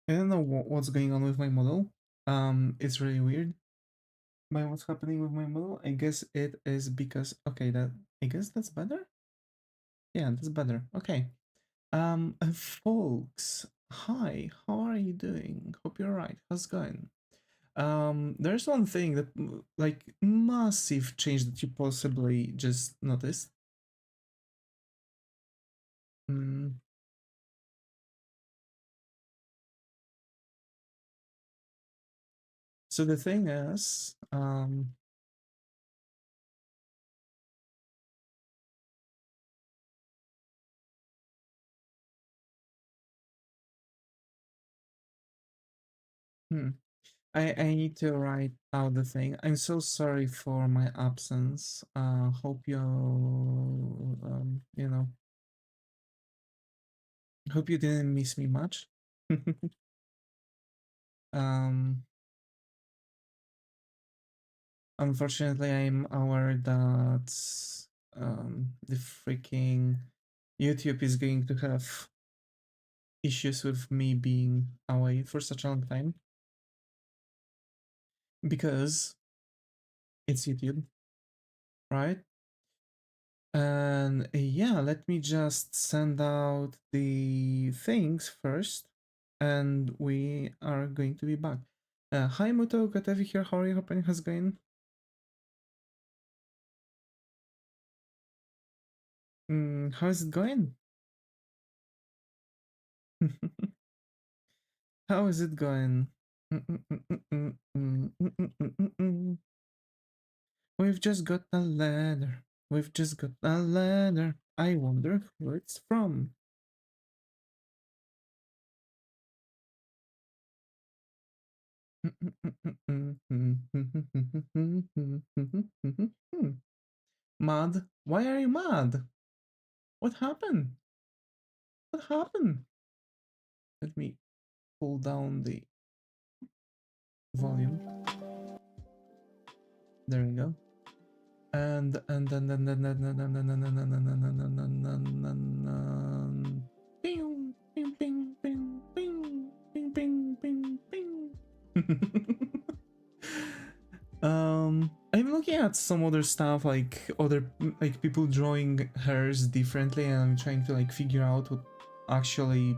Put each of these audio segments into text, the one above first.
I don't know what's going on with my model. It's really weird by what's happening with my model. I guess it is because okay, I guess that's better. Yeah, that's better. Okay. Folks, hi. How are you doing? Hope you're right. How's it going? There's one thing that like massive change that you possibly just noticed. Mm. So the thing is, hmm. I need to write out the thing. I'm so sorry for my absence. Hope you you know, hope you didn't miss me much. um, Unfortunately, I'm aware that the freaking YouTube is going to have issues with me being away for such a long time because it's YouTube, right? And yeah, let me just send out the things first, and we are going to be back. Hi Muto, good to have you here. How are you? Hoping how's going? How's it going? How is it going? We've just got a letter. We've just got a letter. I wonder who it's from. Mad? Why are you mad? What happened? What happened? Let me pull down the volume. There we go. And ping ping ping ping ping ping ping ping ping. I'm looking at some other stuff like other like people drawing hairs differently, and I'm trying to like figure out what actually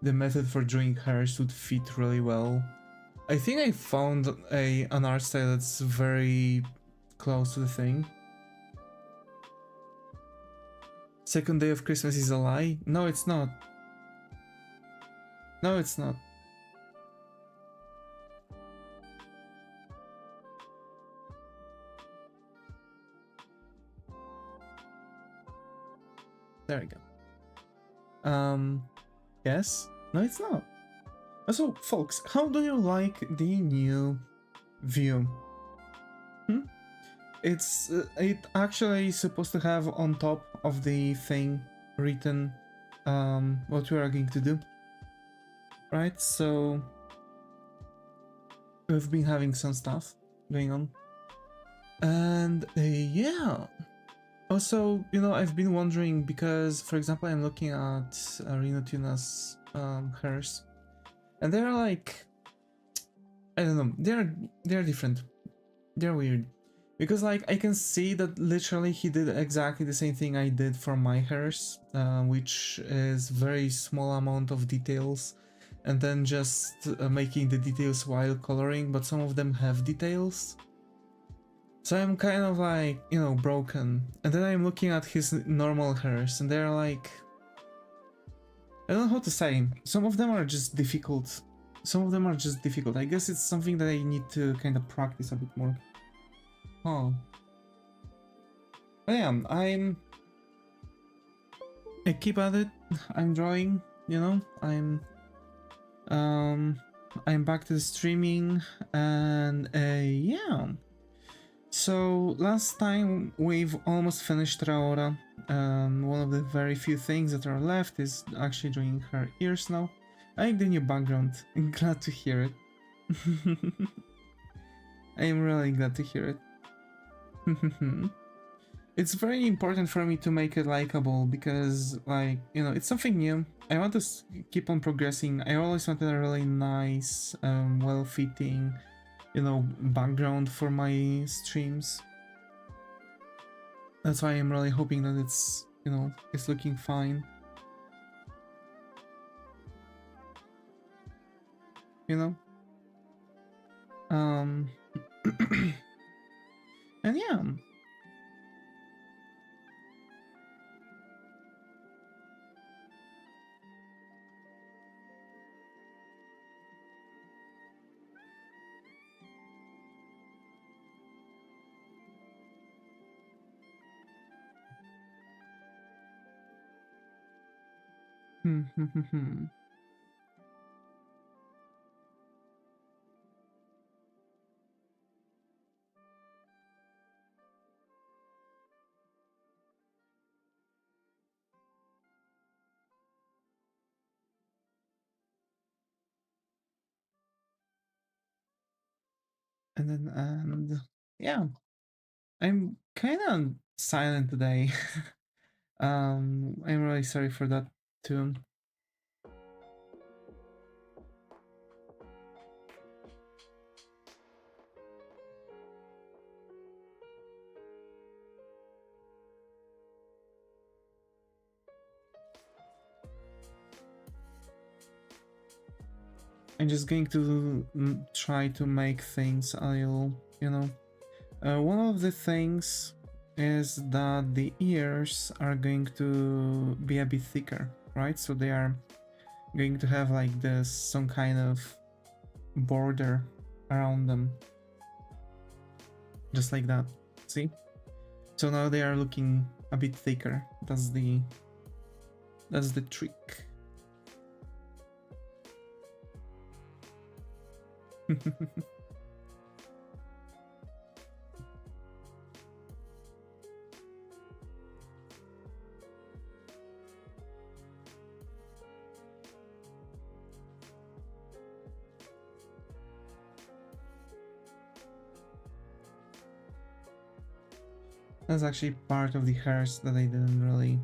the method for drawing hairs would fit really well. I think I found an art style that's very close to the thing. Second day of Christmas is a lie? No, it's not. No, it's not. There we go. Yes? No, it's not. So, folks, how do you like the new view? It's it actually supposed to have on top of the thing written what we are going to do, right? So we've been having some stuff going on, and yeah. Also, you know, I've been wondering because, for example, I'm looking at Reno Tuna's hairs, and they're like, I don't know, they're different, they're weird. Because like I can see that literally he did exactly the same thing I did for my hairs, which is very small amount of details and then just making the details while coloring, but some of them have details. So I'm kind of like, you know, broken. And then I'm looking at his normal hairs and they're like, I don't know how to say, some of them are just difficult. Some of them are just difficult. I guess it's something that I need to kind of practice a bit more. Oh. But yeah, I keep at it. I'm drawing, you know, I'm back to the streaming and yeah. So last time we've almost finished Raora. One of the very few things that are left is actually drawing her ears now. I like the new background. I'm glad to hear it. I am really glad to hear it. it's very important for me to make it likable because, like, you know, it's something new. I want to keep on progressing. I always wanted a really nice, well-fitting, you know, background for my streams. That's why I'm really hoping that it's, you know, it's looking fine. You know? And yeah. And then, and yeah, I'm kind of silent today. I'm really sorry for that too. I'm just going to try to make things a little, you know. One of the things is that the ears are going to be a bit thicker, right? So they are going to have like this, some kind of border around them. Just like that, see? So now they are looking a bit thicker. That's the trick. That's actually part of the hairs that I didn't really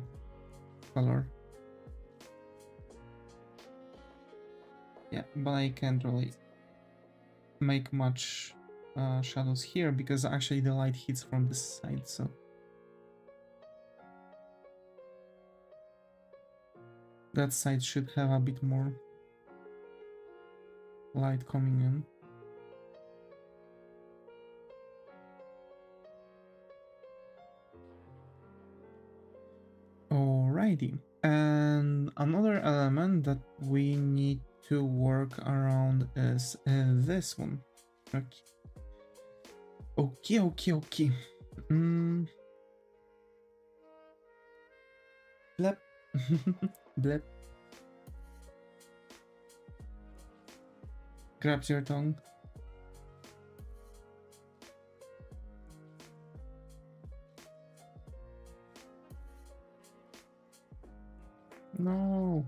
color. Yeah, but I can't really make much shadows here because actually the light hits from this side, so that side should have a bit more light coming in. Alrighty, and another element that we need to work around is this one. Okay. Blep. Blep. Grabs your tongue. No.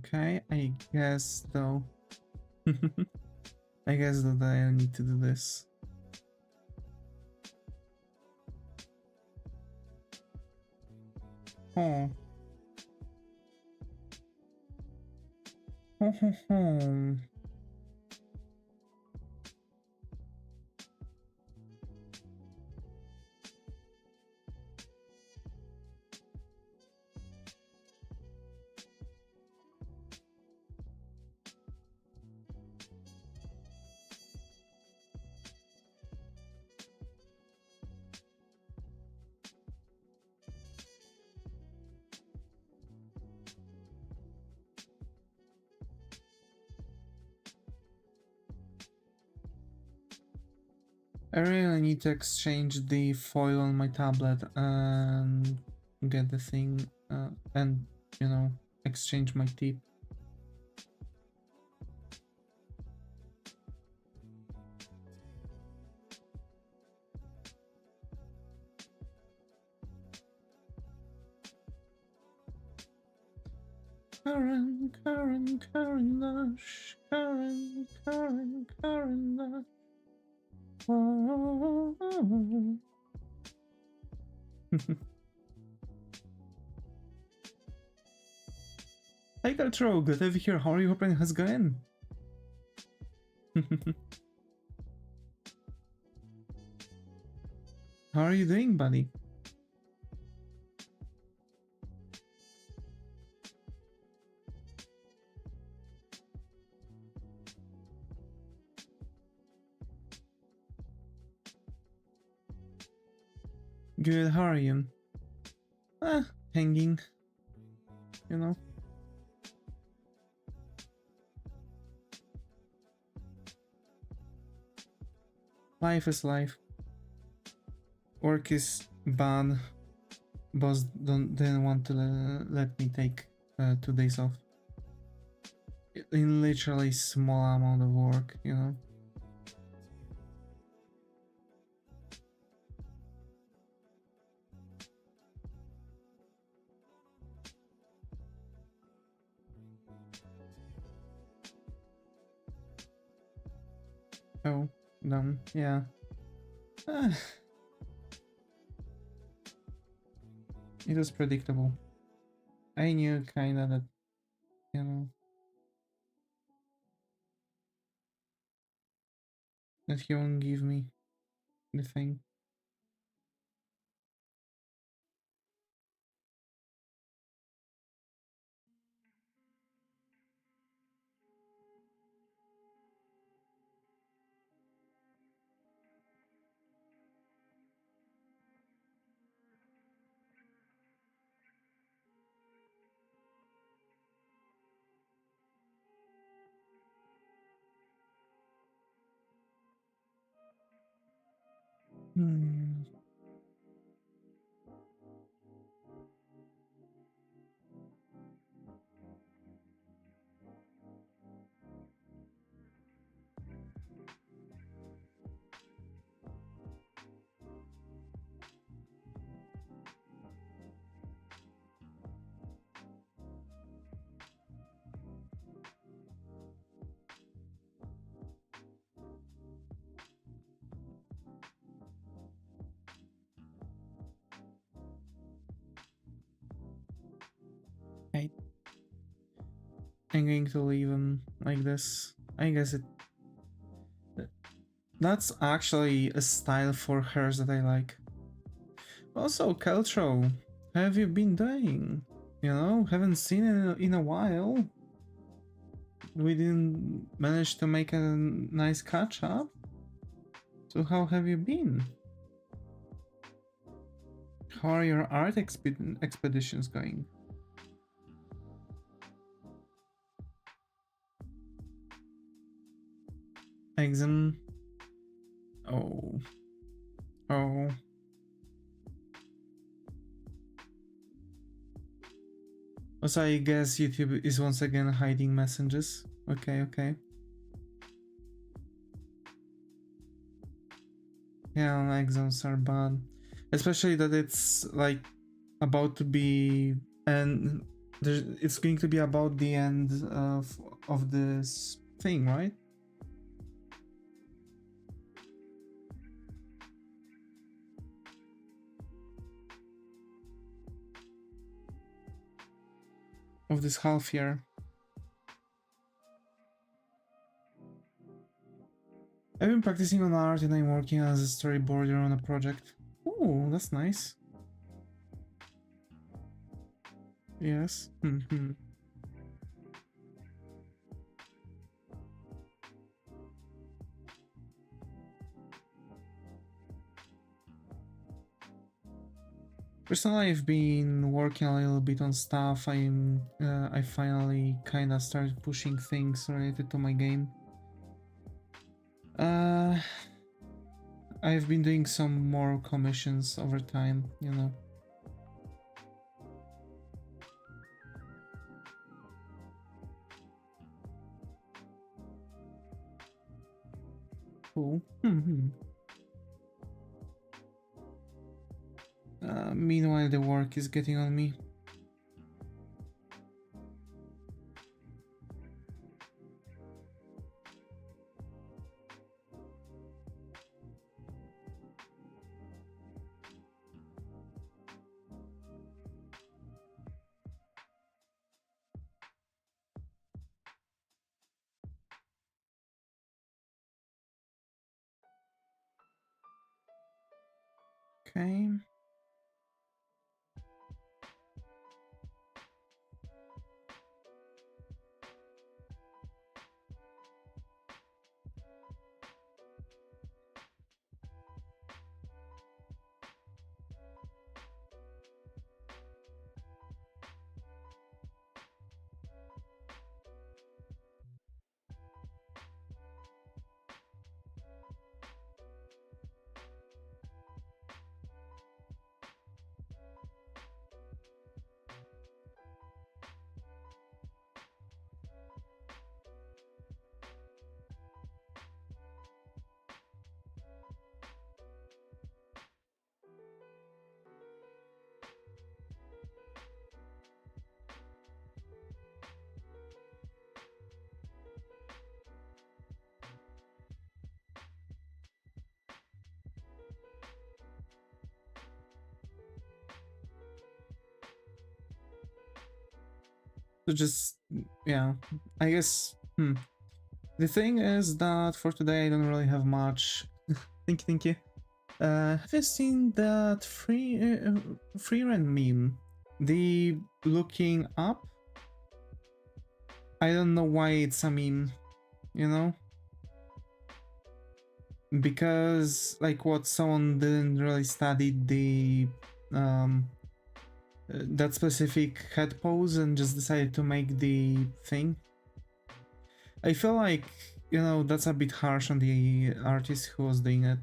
Okay, I guess though. I guess that I need to do this. Oh. I really need to exchange the foil on my tablet and get the thing and, you know, exchange my tip. Karen Nash, Karen Nash. Oh. Hi Galtro, good to have you here. How are you? Hoping how's it going? How are you doing, buddy? Good, how are you? Hanging, you know. Life is life. Work is bad. Boss didn't want to let me take 2 days off. In literally small amount of work, you know. Oh, dumb, yeah. It was predictable. I knew kinda that, you know, that he won't give me the thing. Hmm. Right. I'm going to leave him like this. I guess that's actually a style for hers that I like. Also, Keltro, how have you been doing? You know, haven't seen it in a while. We didn't manage to make a nice catch up. So how have you been? How are your art expeditions going? Exam. Oh. Oh. Also, I guess YouTube is once again hiding messages. Okay, okay. Yeah, exams are bad. Especially that it's like about to be and it's going to be about the end of this thing, right? Of this half year. I've been practicing on art and I'm working as a storyboarder on a project. Oh, that's nice. Yes. Personally, I've been working a little bit on stuff. I finally kind of started pushing things related to my game. I've been doing some more commissions over time, you know. Cool. Meanwhile, the work is getting on me. Okay. So just, yeah, I guess, The thing is that for today I don't really have much. Thank you. Have you seen that free rent meme? The looking up? I don't know why it's a meme, you know? Because, like, what, someone didn't really study the, that specific head pose and just decided to make the thing. I feel like, you know, that's a bit harsh on the artist who was doing it.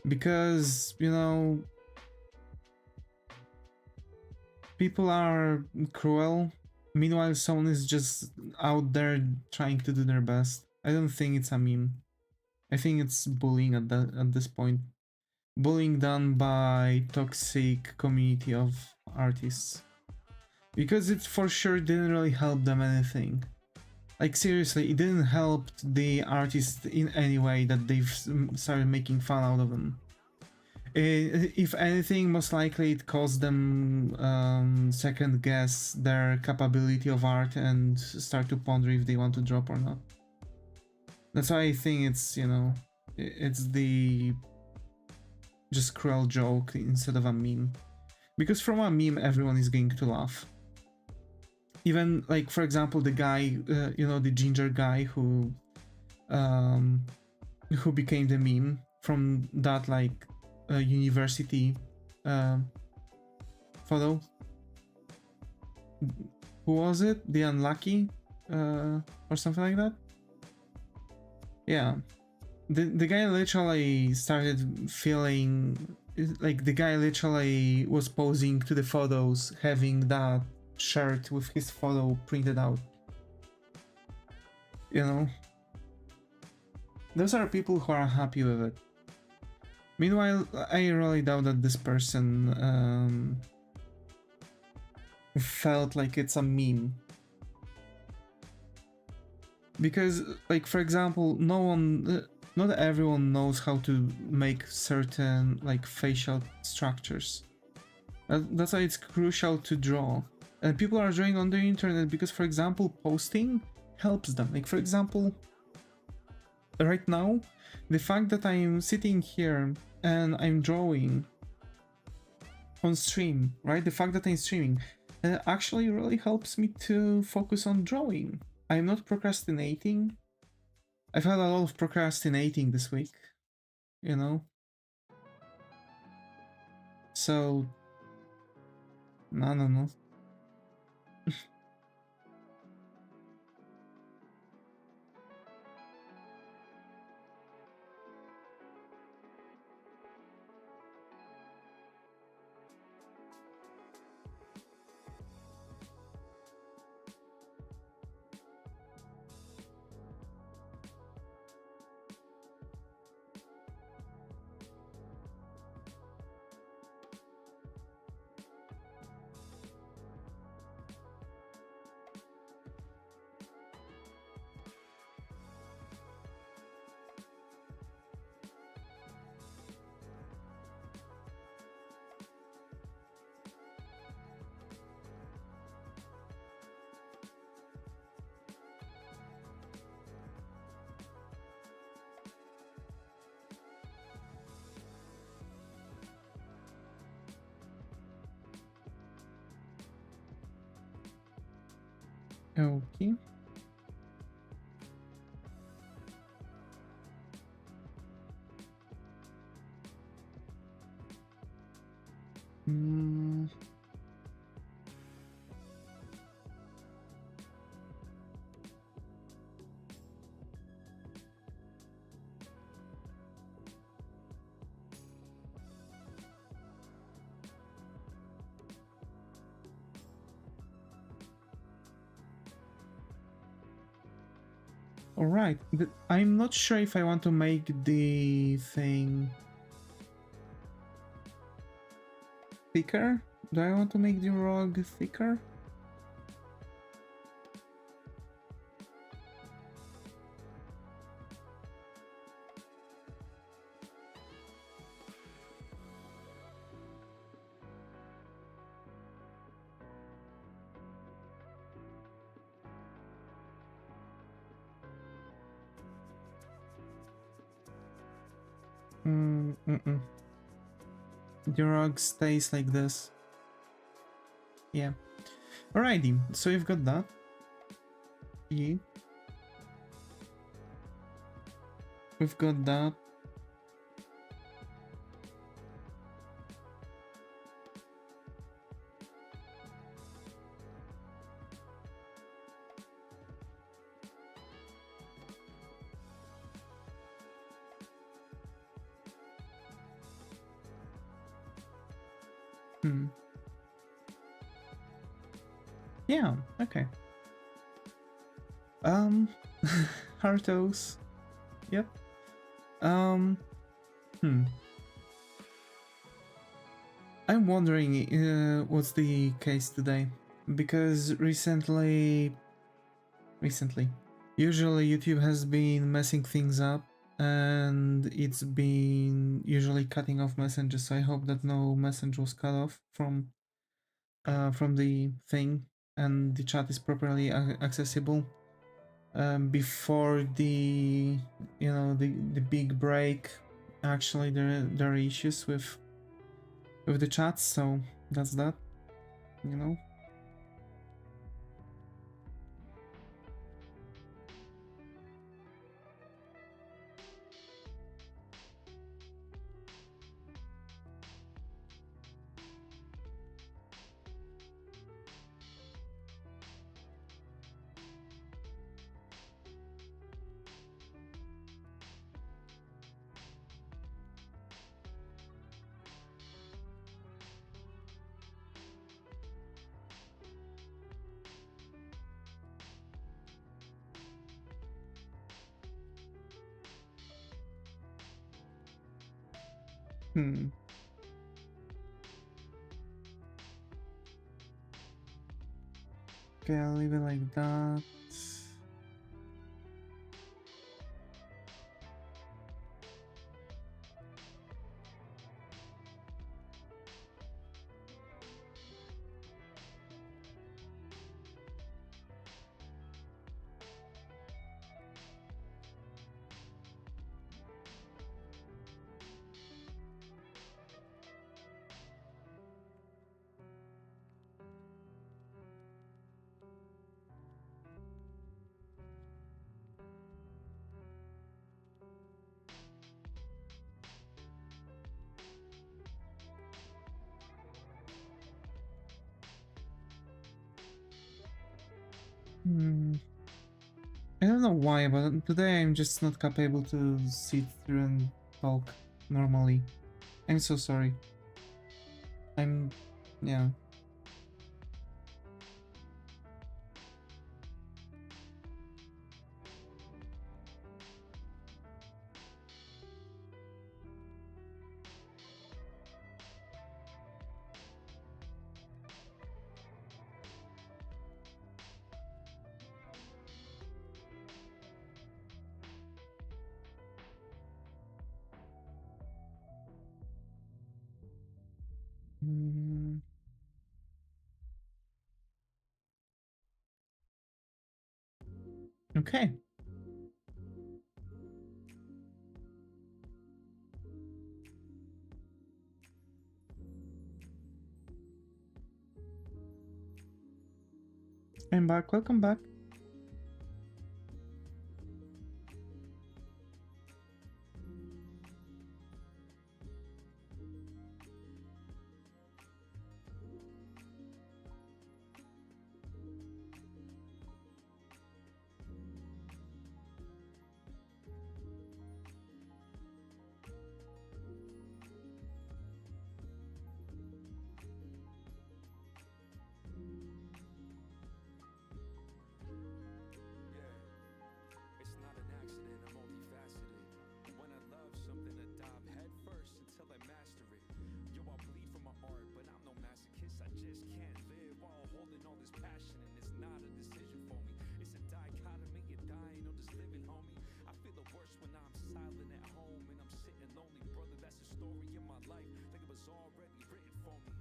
Because, you know, people are cruel. Meanwhile, someone is just out there trying to do their best. I don't think it's a meme. I think it's bullying at this point. Bullying done by toxic community of artists. Because it for sure didn't really help them anything. Like seriously, it didn't help the artist in any way that they've started making fun out of them. If anything, most likely it caused them second guess their capability of art and start to ponder if they want to drop or not. That's why I think it's, you know, it's the just cruel joke instead of a meme. Because from a meme, everyone is going to laugh. Even, like, for example, the guy, you know, the ginger guy who became the meme from that, like, university photo. Who was it? The Unlucky? Or something like that? Yeah. The guy literally started feeling like the guy literally was posing to the photos having that shirt with his photo printed out. You know? Those are people who are happy with it. Meanwhile, I really doubt that this person felt like it's a meme. Because, like, for example, not everyone knows how to make certain, like, facial structures. That's why it's crucial to draw. And people are drawing on the internet because, for example, posting helps them. Like, for example, right now, the fact that I'm sitting here and I'm drawing on stream, right? The fact that I'm streaming actually really helps me to focus on drawing. I'm not procrastinating. I've had a lot of procrastinating this week, you know? So, no. Okay. Mm. All right, but I'm not sure if I want to make the thing thicker. Do I want to make the rug thicker? Mm-mm. The rug stays like this. Yeah. Alrighty, so you've got that. Yeah. We've got that. Hmm. Yeah, okay. Hartos. Yep. Hmm. I'm wondering what's the case today, because recently, usually YouTube has been messing things up, and it's been usually cutting off messages. So I hope that no message was cut off from the thing, and the chat is properly accessible before the the big break. Actually, there are issues with the chat, so that's that, you know. Hmm. Okay, I'll leave it like that. Hmm. I don't know why, but today I'm just not capable to sit through and talk normally. I'm so sorry. I'm, yeah. Mm, okay. I'm back. Welcome back.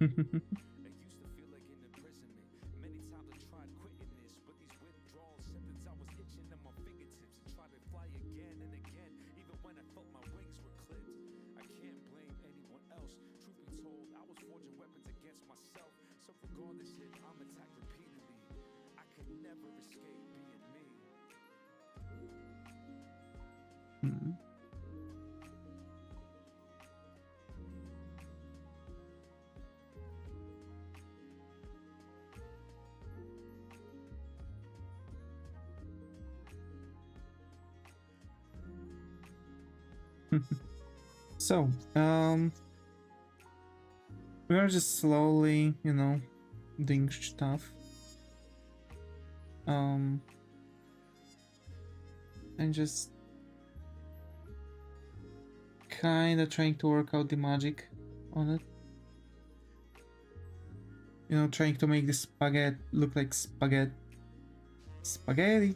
It used to feel like an imprisonment. Many times I tried quitting this, but these withdrawal symptoms, I was itching in my fingertips and tried to fly again and again, even when I felt my wings were clipped. I can't blame anyone else. Truth be told, I was forging weapons against myself. So regardless if I'm attacked repeatedly, I could never escape being me. So, we are just slowly, you know, doing stuff. And just kind of trying to work out the magic on it. You know, trying to make the spaghetti look like spaghetti. Spaghetti!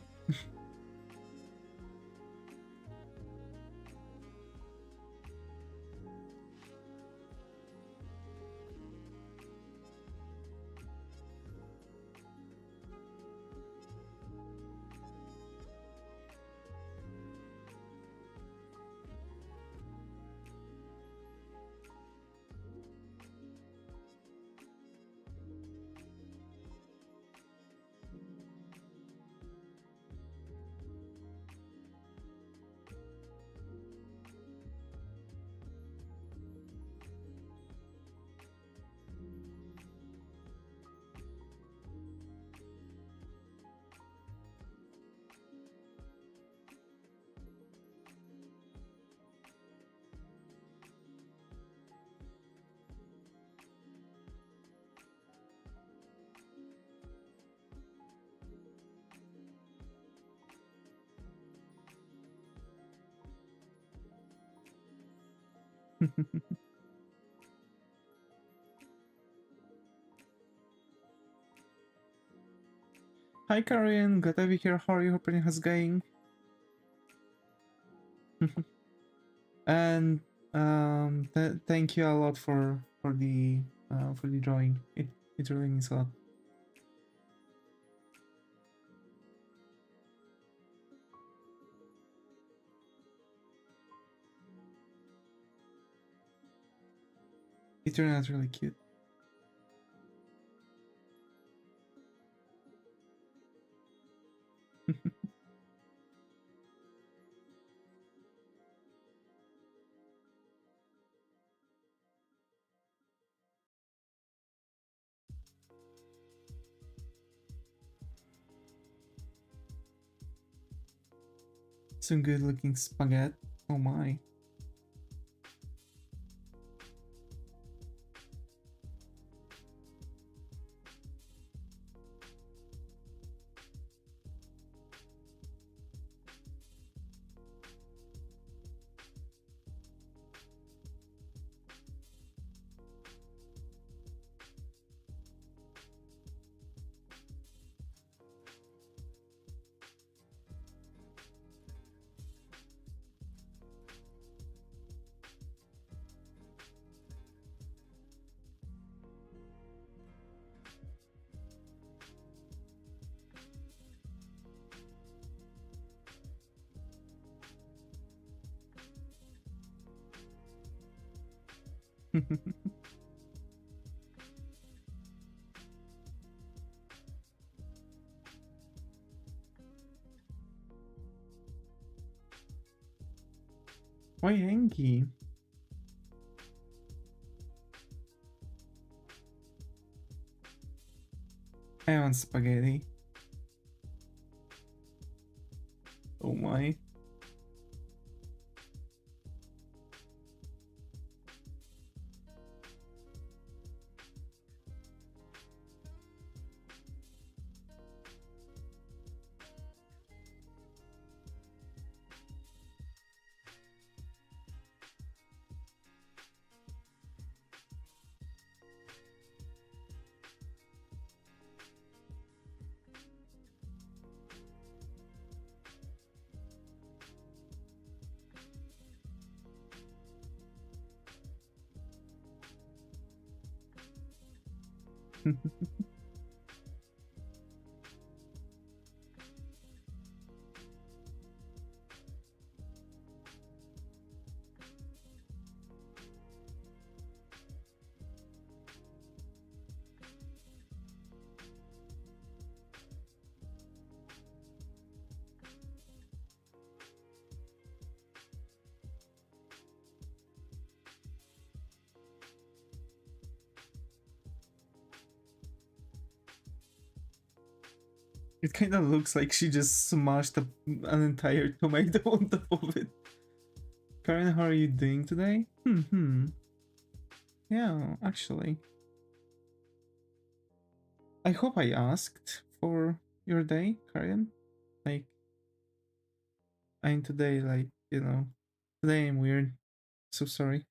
Hi Karen, glad to be here. How are you? Hope everything is going. And thank you a lot for the drawing. It really means a lot. It turned out really cute. Some good looking spaghetti. Oh my. Why Henki? I want spaghetti. Oh my. It kind of looks like she just smashed an entire tomato on top of it. Karen, how are you doing today? Yeah, actually. I hope I asked for your day, Karen. Like, I'm today, like, you know, today I'm weird. So sorry.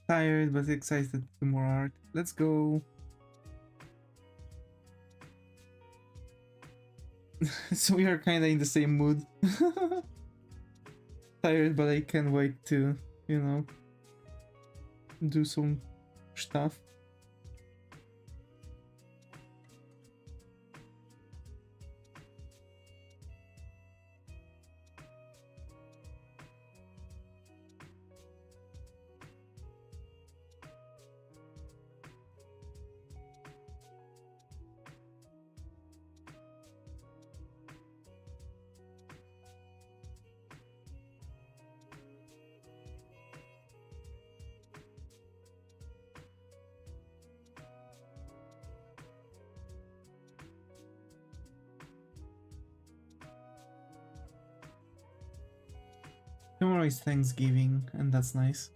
Tired but excited to do more art. Let's go. So we are kind of in the same mood. Tired, but I can't wait to, you know, do some stuff. Tomorrow is Thanksgiving, and that's nice.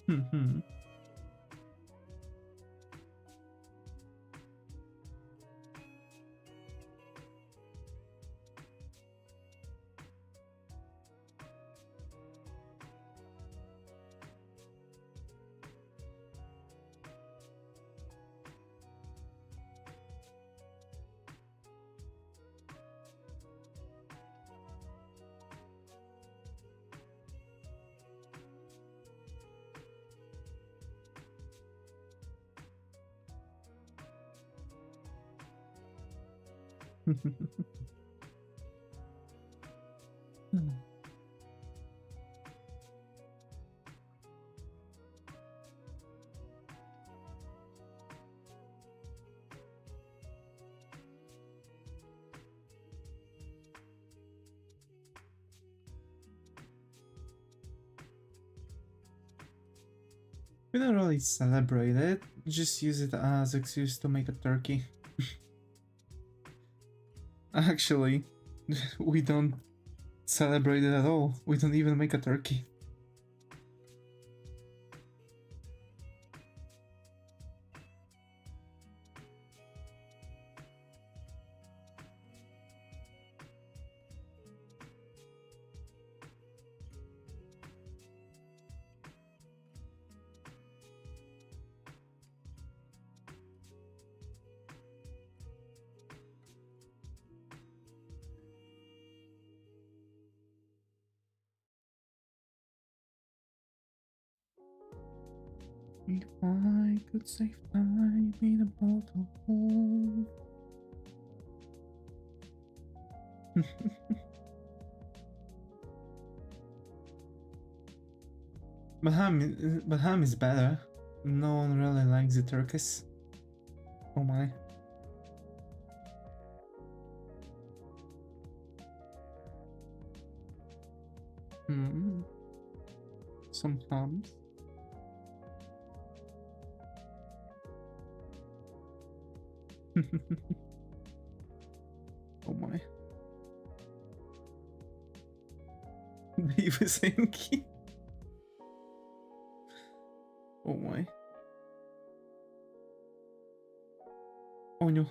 We don't really celebrate it, just use it as excuse to make a turkey. Actually, we don't celebrate it at all. We don't even make a turkey. If I could save time in a bottle hole. But ham is better. No one really likes the turkeys. Oh my. Some hams. Oh my. Davis Enki. Oh my. Oh no.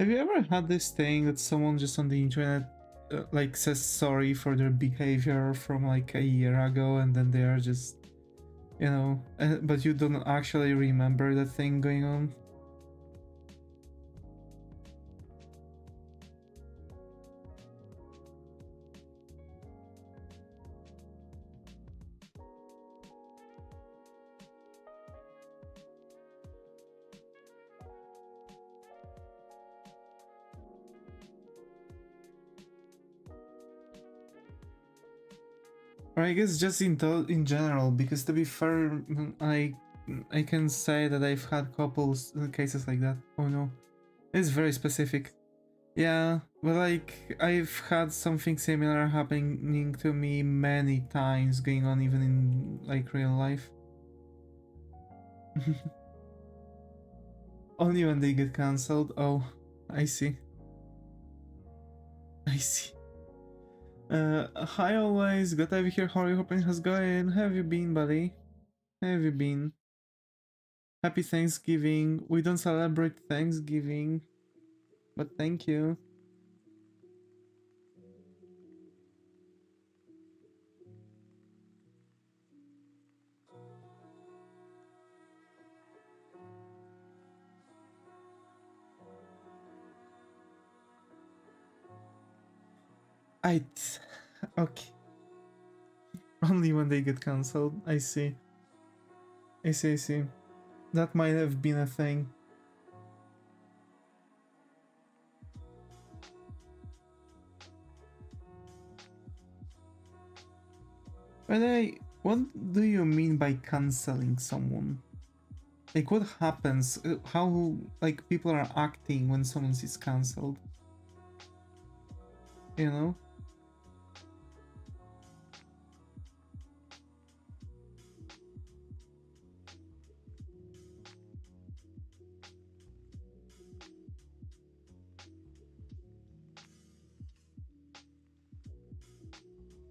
Have you ever had this thing that someone just on the internet like says sorry for their behavior from like a year ago, and then they are just, you know, but you don't actually remember the thing going on? Or I guess just in general, because to be fair, I can say that I've had couples cases like that. Oh no, it's very specific. Yeah, but like I've had something similar happening to me many times, going on even in like real life. Only when they get cancelled. Oh, I see. I see. Hi always, got over here, how are you hoping has going? How have you been, buddy? How have you been? Happy Thanksgiving. We don't celebrate Thanksgiving, but thank you. Okay. Only when they get cancelled. I see. I see. That might have been a thing. But what do you mean by cancelling someone? Like, what happens? How, like, people are acting when someone is cancelled? You know?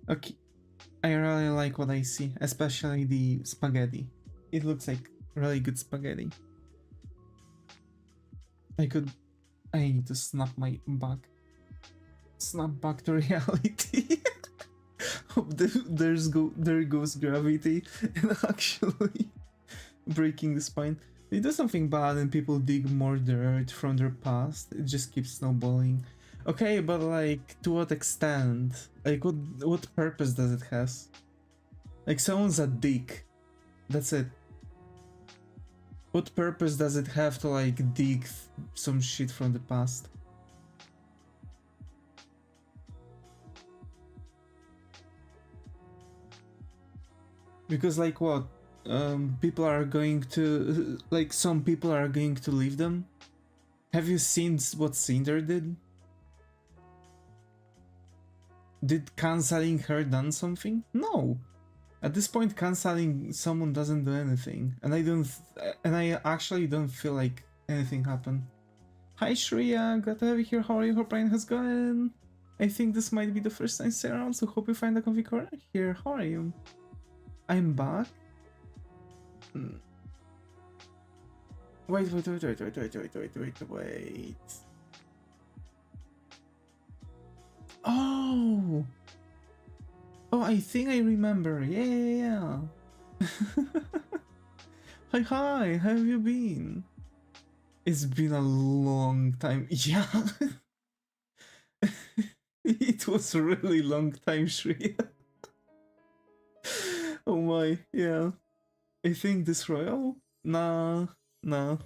Okay, I really like what I see, especially the spaghetti. It looks like really good spaghetti. I need to snap my back. Snap back to reality. There goes gravity and actually breaking the spine. They do something bad and people dig more dirt from their past. It just keeps snowballing. Okay, but like, to what extent? Like, what purpose does it has? Like, someone's a dick. That's it. What purpose does it have to like dig some shit from the past? Because like what? People are going to, like, some people are going to leave them? Have you seen what Cinder did? Did canceling her done something? No. At this point, canceling someone doesn't do anything, and I actually don't feel like anything happened. Hi Shreya, glad to have you here. How are you? Hope Brian has gone. I think this might be the first time stay around, so hope you find a comfy corner here. How are you? I'm back. Hmm. Wait. Oh! Oh, I think I remember. Yeah. Hi, how have you been? It's been a long time. Yeah. It was a really long time, Shreya. Oh my, yeah. I think this royal? Nah. I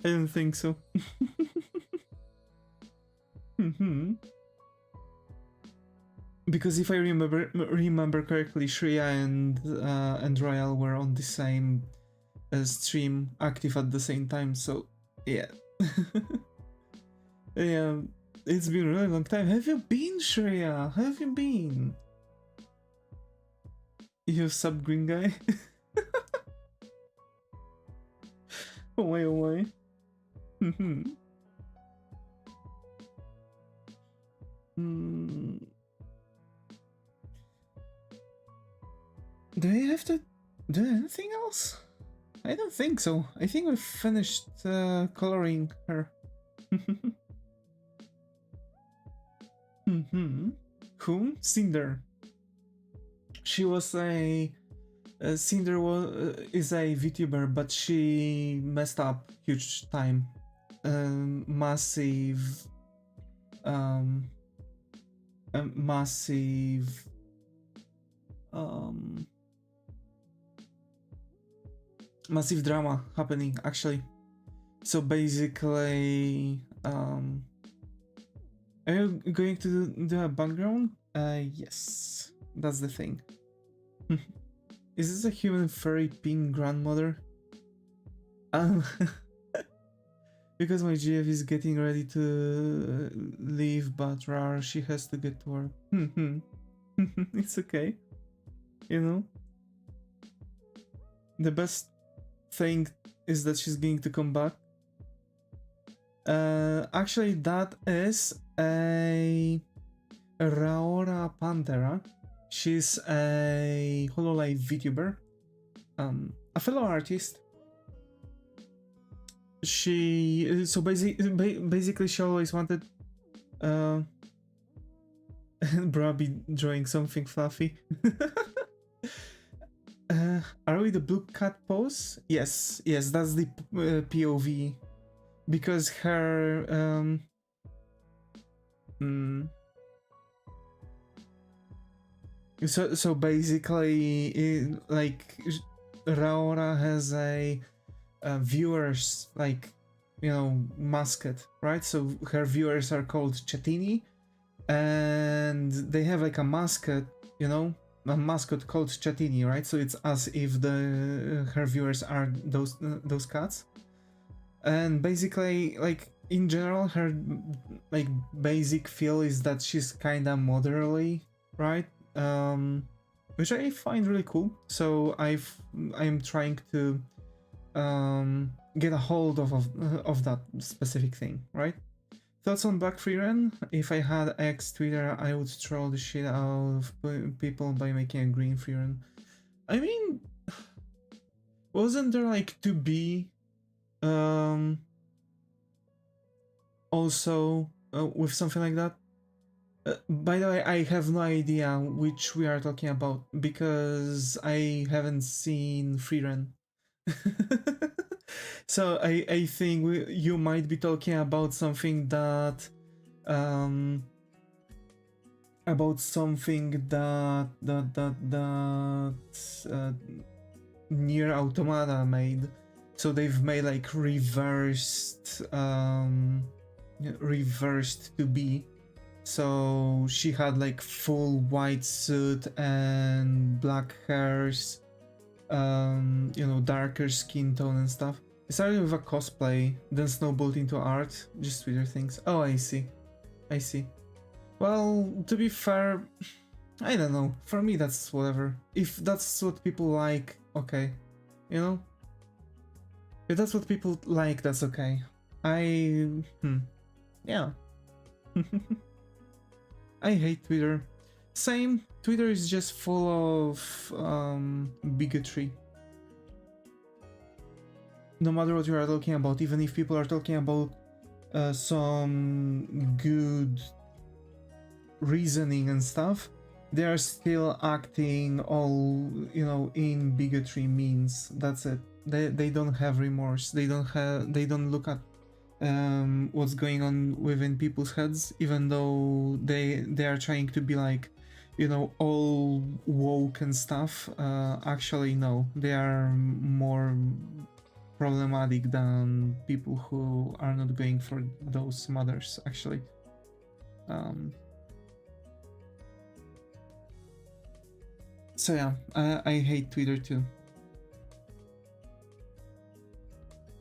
don't think so. Because if I remember correctly, Shreya and Royal were on the same stream, active at the same time. So yeah, yeah. It's been a really long time. Have you been, Shreya? Have you been? You sub green guy? Oh my. Do I have to do anything else? I don't think so. I think we've finished coloring her. Who? Cinder. She was Cinder is a Vtuber, but she messed up huge time. Massive massive drama happening actually. So basically, are you going to do a background? Yes, that's the thing. Is this a human furry pink grandmother? Because my GF is getting ready to leave, but rar, she has to get to work. It's okay. You know? The best thing is that she's going to come back. Actually, that is a Raora Panthera. She's a Hololive VTuber, a fellow artist. She basically she always wanted Brabby drawing something fluffy. Are we the blue cat pose? Yes, that's the POV, because her so basically like Raora has a viewers, like, you know, mascot, right? So her viewers are called Chatini, and they have like a mascot, you know, a mascot called Chatini, right? So it's as if her viewers are those cats. And basically, like, in general, her like basic feel is that she's kind of motherly, right? Which I find really cool. So I'm trying to get a hold of that specific thing, right? Thoughts on Black Freerun? If I had X Twitter, I would troll the shit out of people by making a green Freerun. I mean, wasn't there like to be also with something like that? By the way, I have no idea which we are talking about because I haven't seen Freerun. So I think you might be talking about something that Nier Automata made. So they've made like reversed to be. So she had like full white suit and black hairs, you know, darker skin tone and stuff. It started with a cosplay, then snowballed into art, just Twitter things. Oh, I see. Well, to be fair, I don't know. For me, that's whatever. If that's what people like, okay. You know? If that's what people like, that's okay. Yeah. I hate Twitter. Same, Twitter is just full of bigotry. No matter what you are talking about, even if people are talking about some good reasoning and stuff, they are still acting all, you know, in bigotry means. That's it. They don't have remorse. They don't look at what's going on within people's heads, even though they are trying to be like, you know, all woke and stuff. Actually no, they are more problematic than people who are not going for those mothers, actually. So yeah, I hate Twitter too.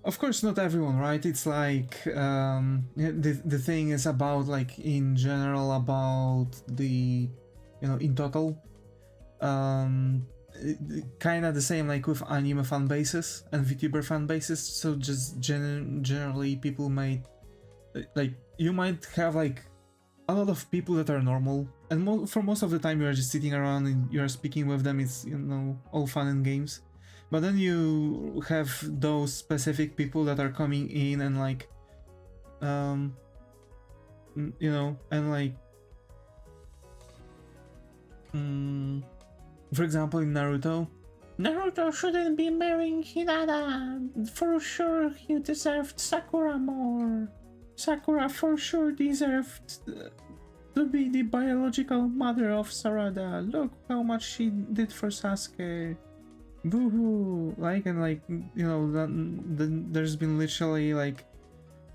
Of course, not everyone, right? It's like the thing is about, like, in general, about the, you know, in total, kind of the same like with anime fan bases and VTuber fan bases. So just generally, people might like, you might have like a lot of people that are normal, and for most of the time you are just sitting around and you are speaking with them. It's, you know, all fun and games. But then you have those specific people that are coming in and like, you know, and like, for example, in Naruto shouldn't be marrying Hinata. For sure, he deserved Sakura more. Sakura for sure deserved to be the biological mother of Sarada. Look how much she did for Sasuke. Boo-hoo! Like, and like, you know, there's been literally like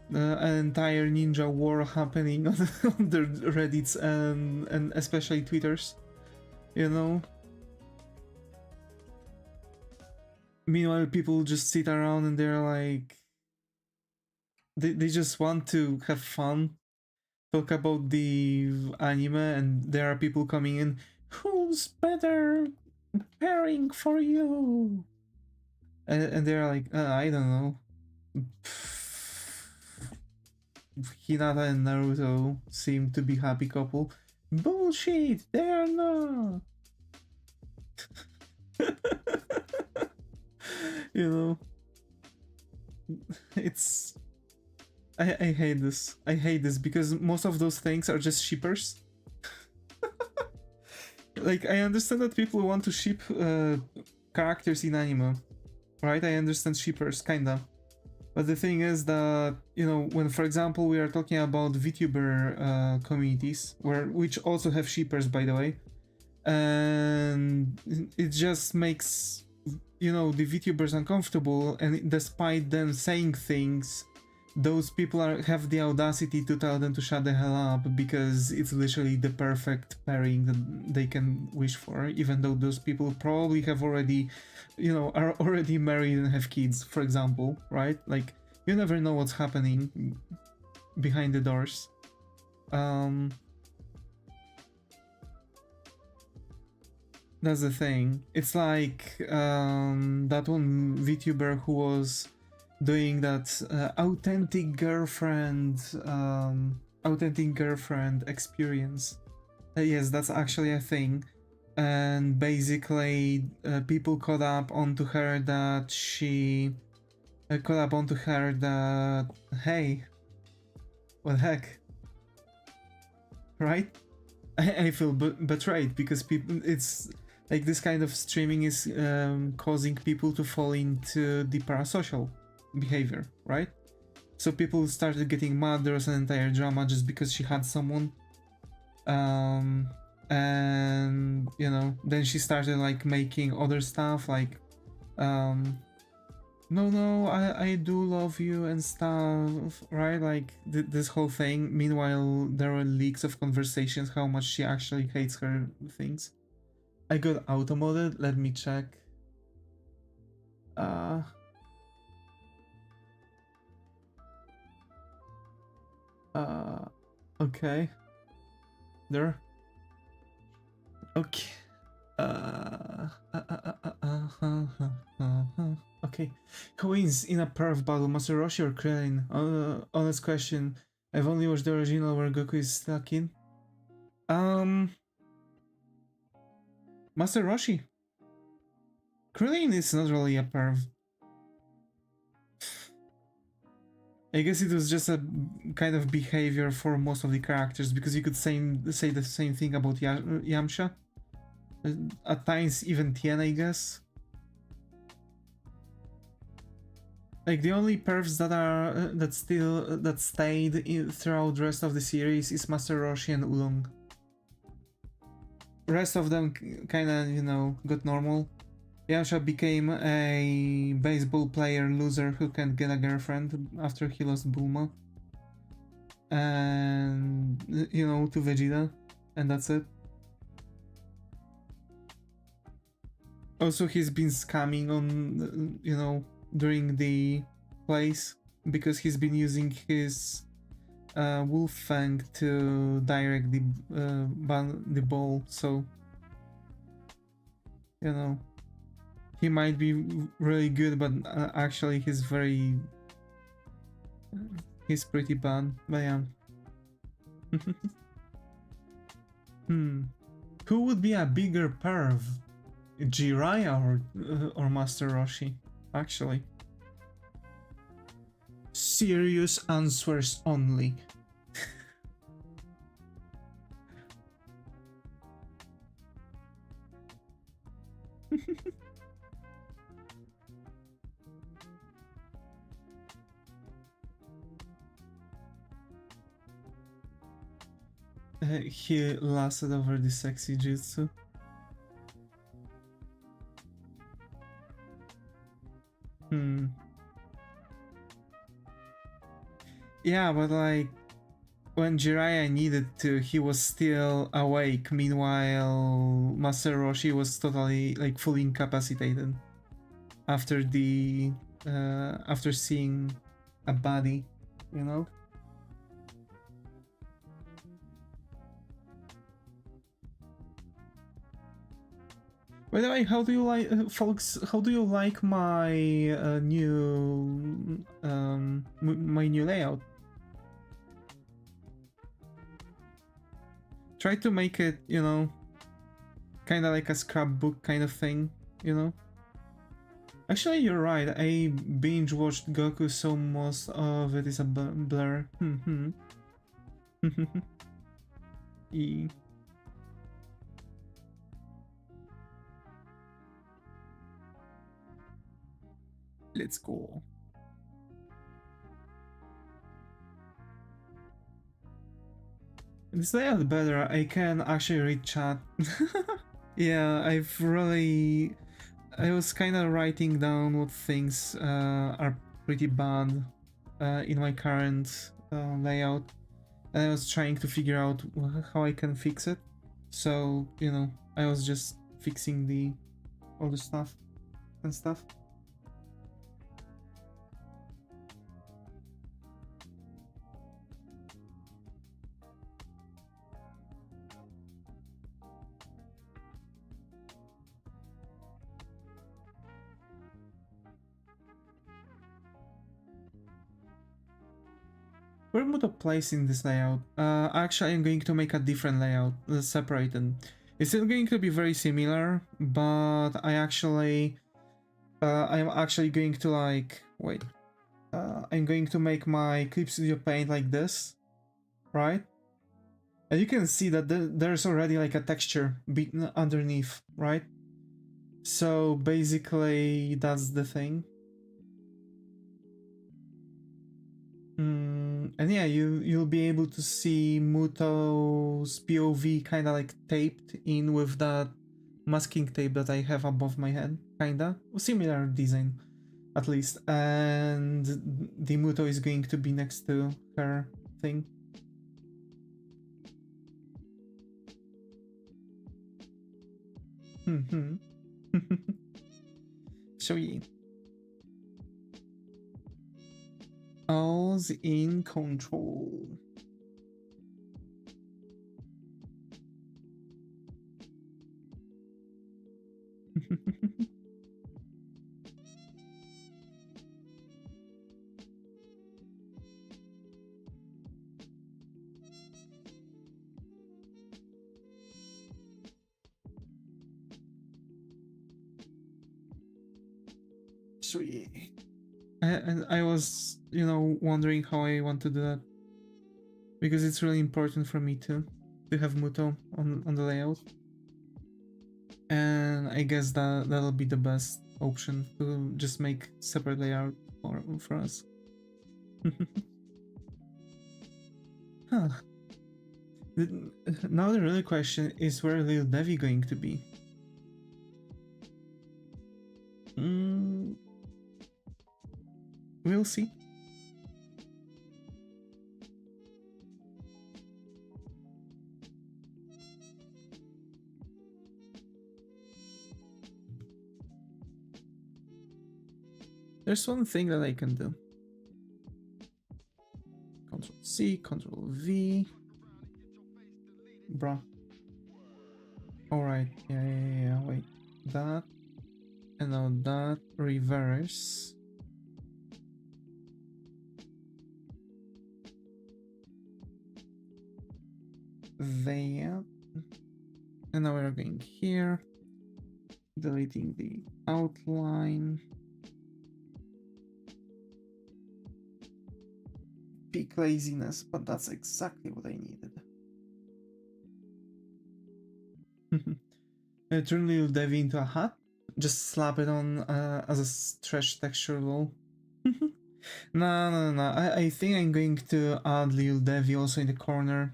an entire ninja war happening on the Reddits and especially Twitters, you know. Meanwhile, people just sit around and they're like, they just want to have fun, talk about the anime, and there are people coming in, who's better pairing for you? And they're like, I don't know. Hinata and Naruto seem to be happy couple. Bullshit, they are not. You know, it's, I hate this. I hate this because most of those things are just shippers. Like, I understand that people want to ship characters in anime, right? I understand shippers, kinda. But the thing is that, you know, when, for example, we are talking about VTuber communities, which also have shippers, by the way, and it just makes, you know, the VTubers uncomfortable, and despite them saying things, those people have the audacity to tell them to shut the hell up, because it's literally the perfect pairing that they can wish for, even though those people probably have already, you know, are already married and have kids, for example, right? Like, you never know what's happening behind the doors. That's the thing. It's like that one VTuber who was doing that authentic girlfriend experience. Yes, that's actually a thing. And basically, people caught up onto her that hey, what the heck, right? I feel betrayed because people, it's like this kind of streaming is causing people to fall into the parasocial behavior, right? So people started getting mad. There was an entire drama just because she had someone, and you know, then she started like making other stuff like no, I do love you and stuff, right? Like this whole thing. Meanwhile, there were leaks of conversations how much she actually hates her things. I got auto-modded, let me check. Okay. There. Okay. Okay. Who wins in a pair of battle, Master Roshi or Krillin? Honest question. I've only watched the original where Goku is stuck in. Um, Master Roshi. Krillin is not really a perv. I guess it was just a kind of behavior for most of the characters, because you could say the same thing about Yamcha. At times even Tien, I guess. Like the only pervs that are that stayed throughout the rest of the series is Master Roshi and Oolong. Rest of them kind of, you know, got normal. Yamcha became a baseball player loser who can't get a girlfriend after he lost Bulma. And, you know, to Vegeta. And that's it. Also, he's been scamming on, you know, during the plays, because he's been using his Wolf Fang to direct the ball, so, you know, he might be really good, but actually he's pretty bad, but yeah. Who would be a bigger perv? Jiraiya or Master Roshi? Actually. Serious answers only. He lasted over the sexy jutsu. Yeah, but like, when Jiraiya needed to, he was still awake. Meanwhile, Master Roshi was totally, like, fully incapacitated after after seeing a body, you know? By the way, how do you like, folks? How do you like my my new layout? Try to make it, you know, kind of like a scrapbook kind of thing, you know? Actually, you're right. I binge watched Goku, so most of it is a blur. E. Let's go. This layout better. I can actually read chat. Yeah, I was kind of writing down what things are pretty bad in my current layout, and I was trying to figure out how I can fix it. So, you know, I was just fixing all the stuff and stuff. Where would I place in this layout? Actually, I'm going to make a different layout, separated. It's still going to be very similar, but I'm actually going to, like, wait. I'm going to make my Clip Studio Paint like this, right? And you can see that there's already like a texture underneath, right? So basically, that's the thing. And yeah, you'll be able to see Muto's POV kind of like taped in with that masking tape that I have above my head, kinda similar design, at least. And the Muto is going to be next to her thing. So yeah. All's in control. Sweet. And I was, you know, wondering how I want to do that. Because it's really important for me to have Muto on the layout. And I guess that'll be the best option to just make separate layout for us. Huh. Now the real question is where Lil Devi going to be? We'll see. There's one thing that I can do. Control C, Control V. Bruh. Alright, yeah, wait. That. And now that. Reverse. There. And now we're going here. Deleting the outline. Peak laziness, but that's exactly what I needed. Turn Lil Devi into a hat. Just slap it on as a stretch texture lol. No. I think I'm going to add Lil Devi also in the corner.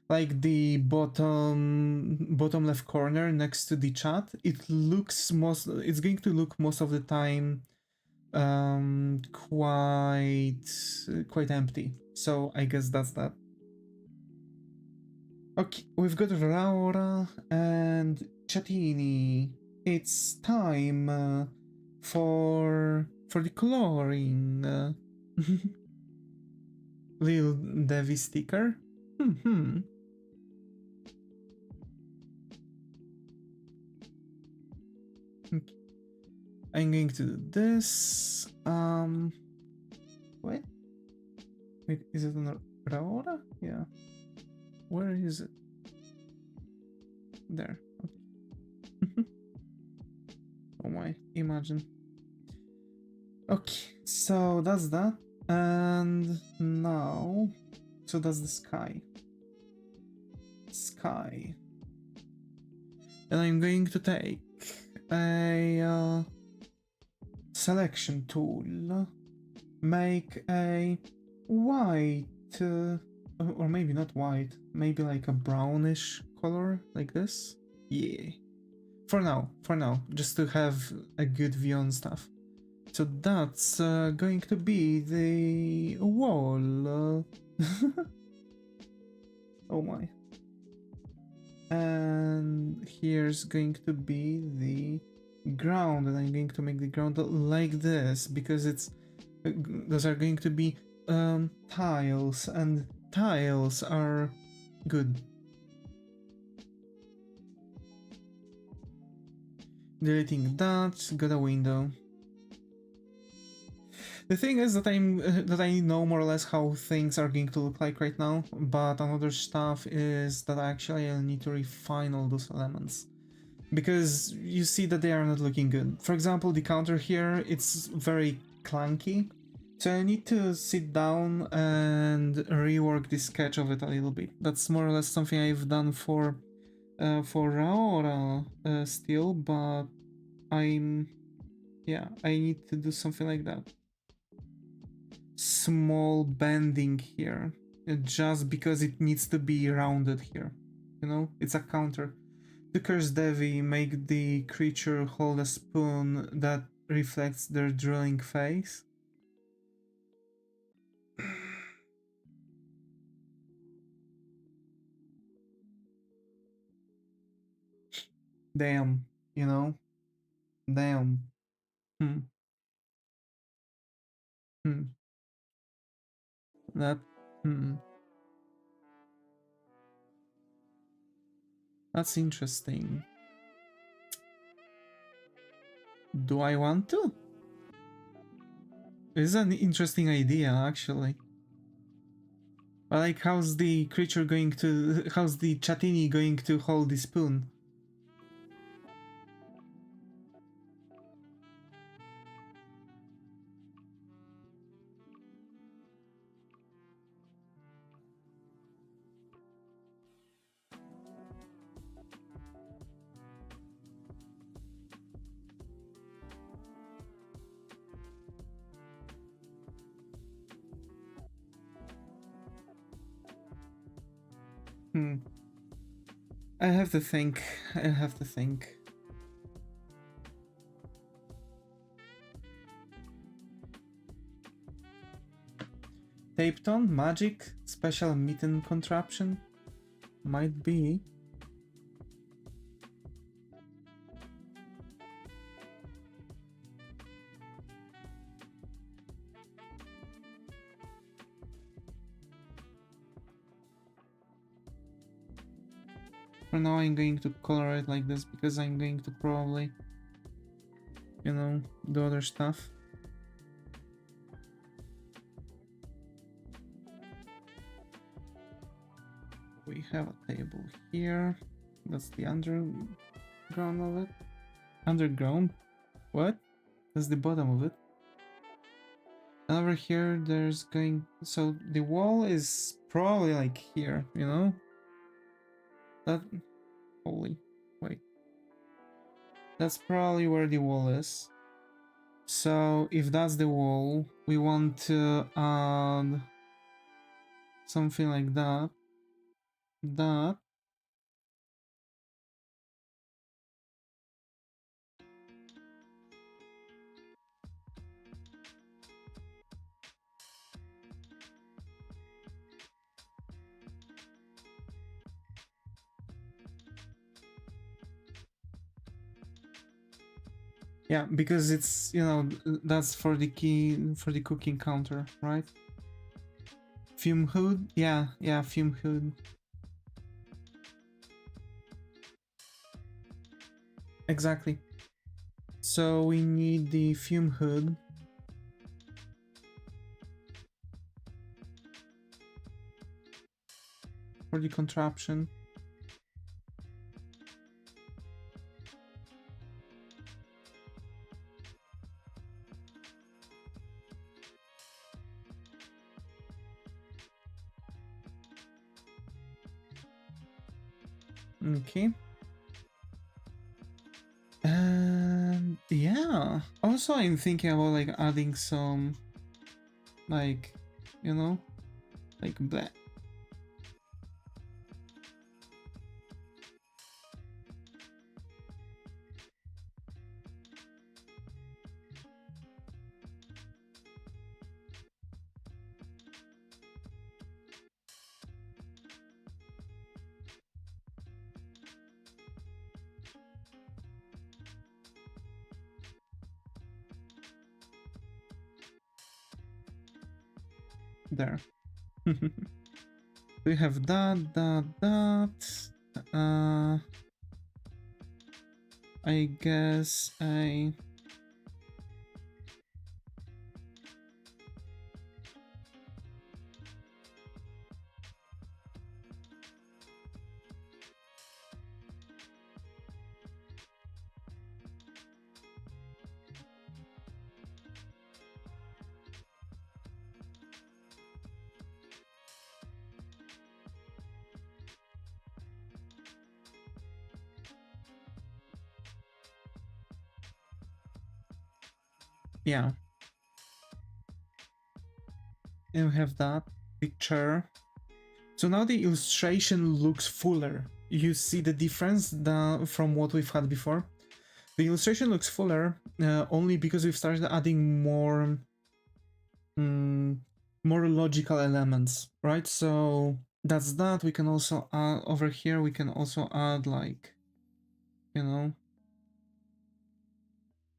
Like the bottom left corner next to the chat. It's going to look most of the time quite empty. So I guess that's that. Okay, we've got Raora and Chatini. It's time for the coloring. Lil Devi sticker. Okay. I'm going to do this. Wait, is it on Raora? Yeah. Where is it? There. Okay. Oh my, imagine. Okay, so that's that. And now, so that's the sky. And I'm going to take a selection tool, make a white, or maybe not white, maybe like a brownish color, like this. Yeah. For now, just to have a good view on stuff. So that's going to be the wall. Oh my. And here's going to be the ground, and I'm going to make the ground like this because it's those are going to be tiles, and tiles are good. Deleting that, got a window. The thing is that I know more or less how things are going to look like right now, but another stuff is that actually I need to refine all those elements. Because you see that they are not looking good. For example, the counter here, it's very clunky. So I need to sit down and rework the sketch of it a little bit. That's more or less something I've done for Raora still, but I need to do something like that. Small bending here, just because it needs to be rounded here. You know, it's a counter. To curse Devi, make the creature hold a spoon that reflects their drilling face. Damn, you know? Damn. That, That's interesting. Do I want to? It's an interesting idea, actually. But like, how's the creature going to... How's the Chatini going to hold the spoon? Hmm. I have to think. I have to think. Tape tone, magic, special mitten contraption? Might be. For now I'm going to color it like this because I'm going to probably, you know, do other stuff. We have a table here. That's the underground of it. Underground? What? That's the bottom of it. And over here there's going... So the wall is probably like here, you know? That... Holy... Wait. That's probably where the wall is. So if that's the wall, we want to add something like that. That. Yeah, because it's, you know, that's for the key, for the cooking counter, right? Fume hood? Yeah, yeah, fume hood. Exactly. So we need the fume hood. For the contraption. Okay. And yeah. Also I'm thinking about like adding some like, you know, like black. There. We have that. I guess I... Yeah. And we have that picture. So now the illustration looks fuller. You see the difference from what we've had before? The illustration looks fuller only because we've started adding more more logical elements, right? So that's that. We can also add over here, we can also add like, you know,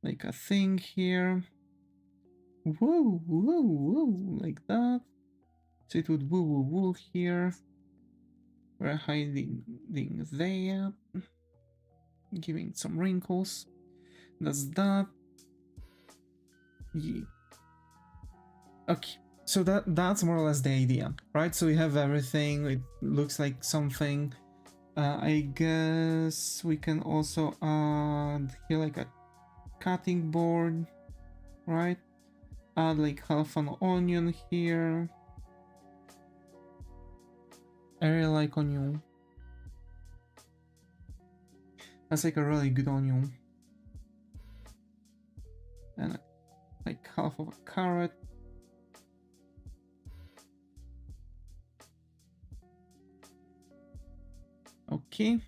like a thing here. Woo, woo, woo, like that. So it would woo, woo, woo here. We're hiding there, giving some wrinkles. That's that. Yeah. Okay, so that's more or less the idea, right? So we have everything. It looks like something. I guess we can also add here like a cutting board, right? Add like half an onion here. I really like onion. That's like a really good onion. And like half of a carrot. tricky.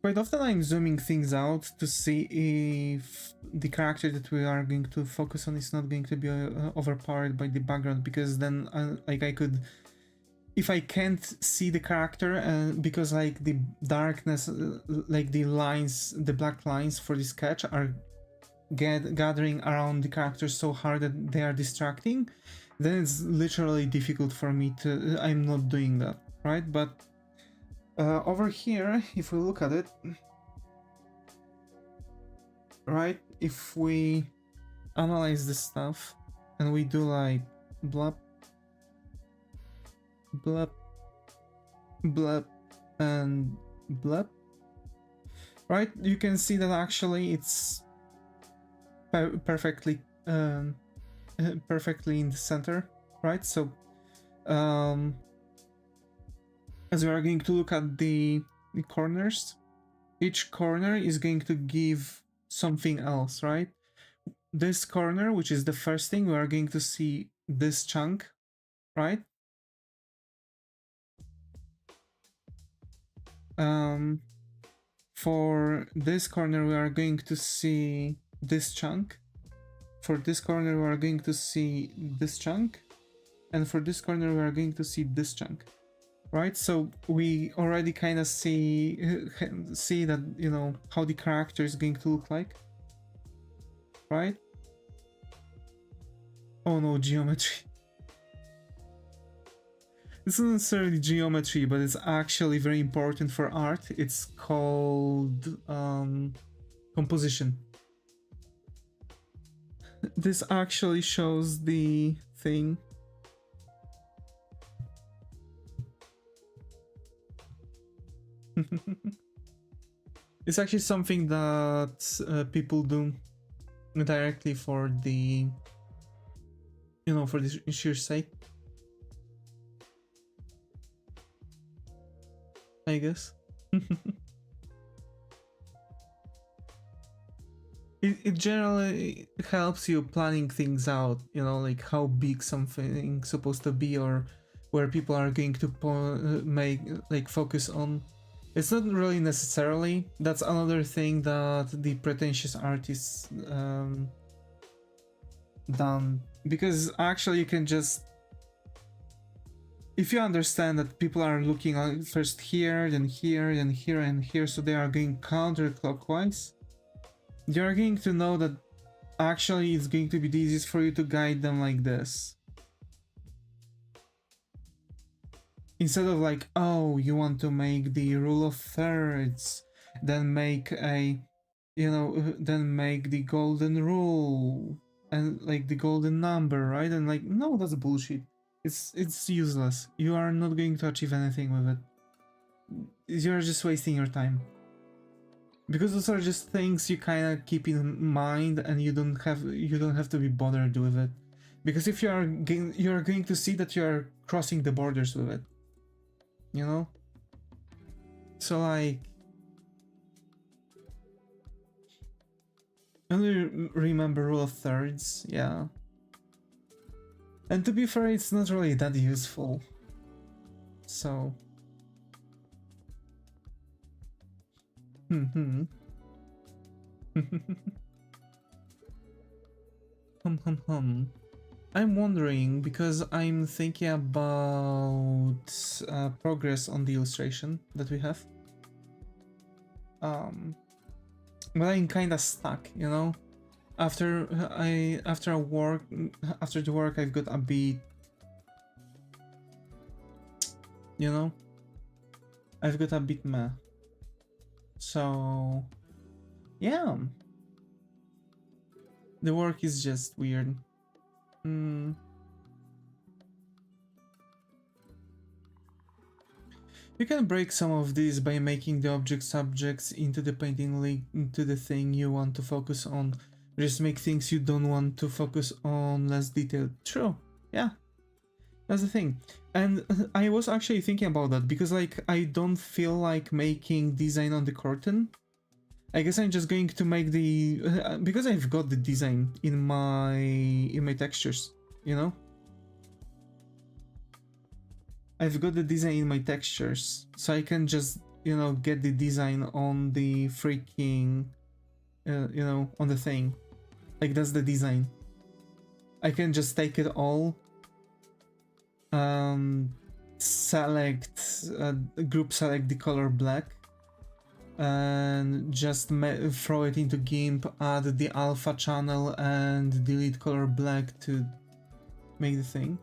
Quite often I'm zooming things out to see if the character that we are going to focus on is not going to be overpowered by the background, because then like I could, if I can't see the character because like the darkness, like the lines, the black lines for the sketch are gathering around the character so hard that they are distracting, then it's literally difficult for me to, I'm not doing that, right? But over here, if we look at it, right, if we analyze this stuff and we do like blub, blub, blub, and blub, right, you can see that actually it's perfectly perfectly in the center, right? So as we are going to look at the corners, each corner is going to give something else, right? This corner, which is the first thing, we are going to see this chunk, right? For this corner, we are going to see this chunk. For this corner, we are going to see this chunk. And for this corner, we are going to see this chunk. Right, so we already kind of see that, you know, how the character is going to look like, right? Oh no, geometry. It's not necessarily geometry, but it's actually very important for art. It's called composition. This actually shows the thing. It's actually something that people do directly for the, you know, for the sheer sake, I guess. It generally helps you planning things out, you know, like how big something's supposed to be, or where people are going to make, like, focus on. It's not really necessarily. That's another thing that the pretentious artists done, because actually you can just, if you understand that people are looking at first here, then here, then here, and here, so they are going counterclockwise, you are going to know that actually it's going to be the easiest for you to guide them like this. Instead of like, oh, you want to make the rule of thirds, then make a, you know, then make the golden rule and like the golden number, right? And like, no, that's bullshit. It's useless. You are not going to achieve anything with it. You're just wasting your time. Because those are just things you kind of keep in mind, and you don't have to be bothered with it. Because if you are going to see that you are crossing the borders with it. You know? So like, I only remember rule of thirds, yeah. And to be fair, it's not really that useful. So hum. I'm wondering, because I'm thinking about progress on the illustration that we have. But I'm kind of stuck, you know. After the work, I've got a bit, you know. I've got a bit meh. So yeah, the work is just weird. You can break some of these by making the object subjects into the painting link into the thing you want to focus on. Just make things you don't want to focus on less detailed. True, yeah, that's the thing. And I was actually thinking about that, because like I don't feel like making design on the curtain. I guess I'm just going to make the because I've got the design in my textures, you know. I've got the design in my textures, so I can just, you know, get the design on the freaking, you know, on the thing. Like, that's the design. I can just take it all, select, group select the color black, and just throw it into GIMP, add the alpha channel, and delete color black to make the thing.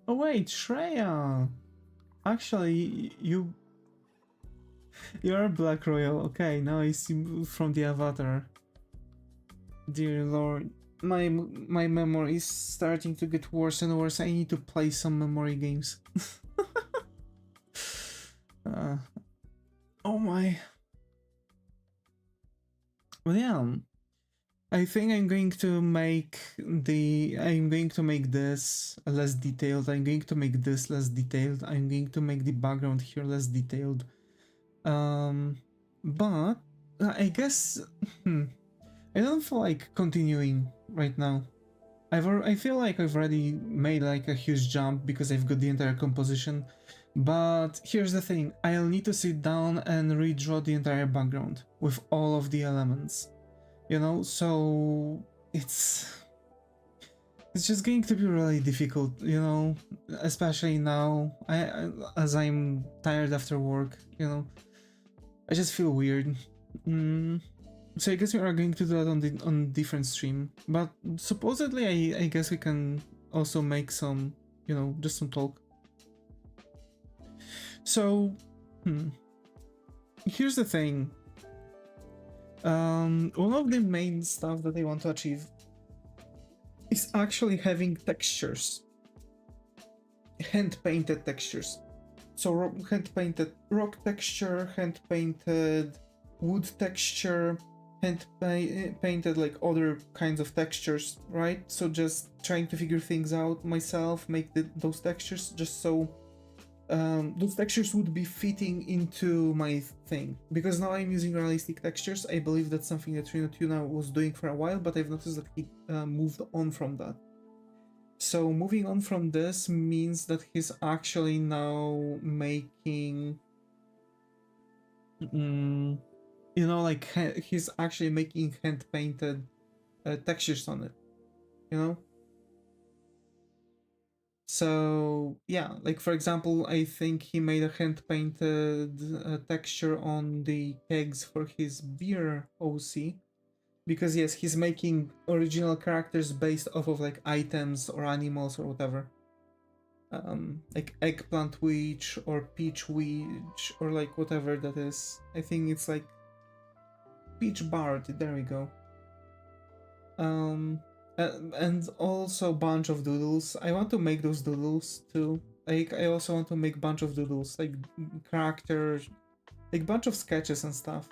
Oh wait, Shreya! Actually, you're Black Royal. Okay, now I see from the avatar. Dear Lord, my memory is starting to get worse and worse. I need to play some memory games. Oh my. Well, yeah. I think I'm going to make this less detailed. I'm going to make this less detailed. I'm going to make the background here less detailed. But I guess I don't feel like continuing right now. I feel like I've already made like a huge jump because I've got the entire composition. But here's the thing, I'll need to sit down and redraw the entire background with all of the elements. You know, so it's just going to be really difficult, you know, especially now, as I'm tired after work, you know, I just feel weird. So I guess we are going to do that on different stream, but supposedly I guess we can also make some, you know, just some talk. So, here's the thing. One of the main stuff that I want to achieve is actually having textures, hand-painted textures. So hand-painted rock texture, hand-painted wood texture, hand-painted like other kinds of textures, right? So just trying to figure things out myself, make those textures just so those textures would be fitting into my thing. Because now I'm using realistic textures. I believe that's something that Huion Kamvas was doing for a while, but I've noticed that he moved on from that. So moving on from this means that he's actually now making, you know, like he's actually making hand-painted textures on it, you know? So yeah, like for example, I think he made a hand-painted texture on the kegs for his beer OC, because yes, he's making original characters based off of like items or animals or whatever. Like eggplant witch or peach witch or like whatever that is. I think it's like peach bard, there we go. And also a bunch of doodles. I want to make those doodles too. Like I also want to make a bunch of doodles, like characters, like bunch of sketches and stuff,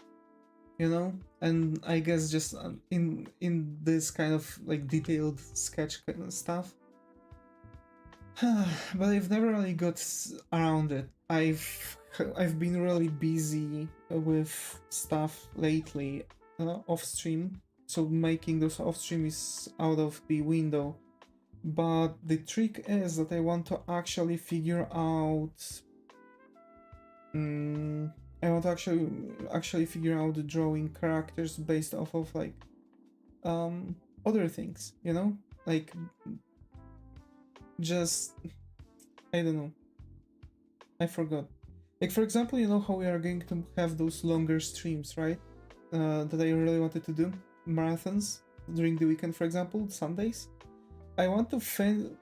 you know. And I guess just in this kind of like detailed sketch kind of stuff. But I've never really got around it. I've been really busy with stuff lately off stream. So making those off stream is out of the window. But the trick is that I want to actually figure out. I want to actually figure out the drawing characters based off of like other things, you know, like just I don't know. I forgot. Like for example, you know how we are going to have those longer streams, right? That I really wanted to do. Marathons during the weekend, for example, Sundays. I want to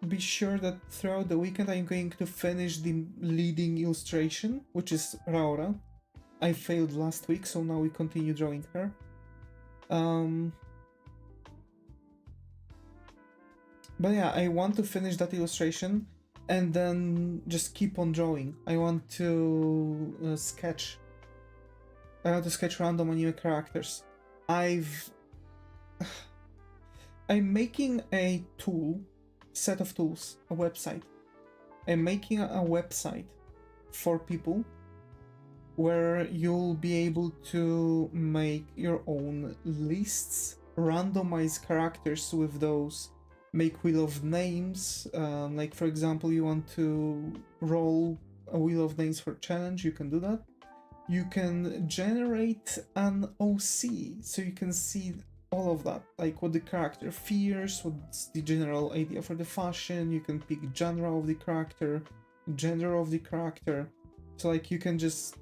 be sure that throughout the weekend I'm going to finish the leading illustration, which is Raora. I failed last week, so now we continue drawing her. But yeah, I want to finish that illustration and then just keep on drawing. I want to sketch. I want to sketch random anime characters. I'm making a set of tools, a website. I'm making a website for people where you'll be able to make your own lists, randomize characters with those, make wheel of names. Like for example, you want to roll a wheel of names for challenge, you can do that. You can generate an OC, so you can see all of that, like what the character fears, what's the general idea for the fashion. You can pick genre of the character, gender of the character. So like you can just,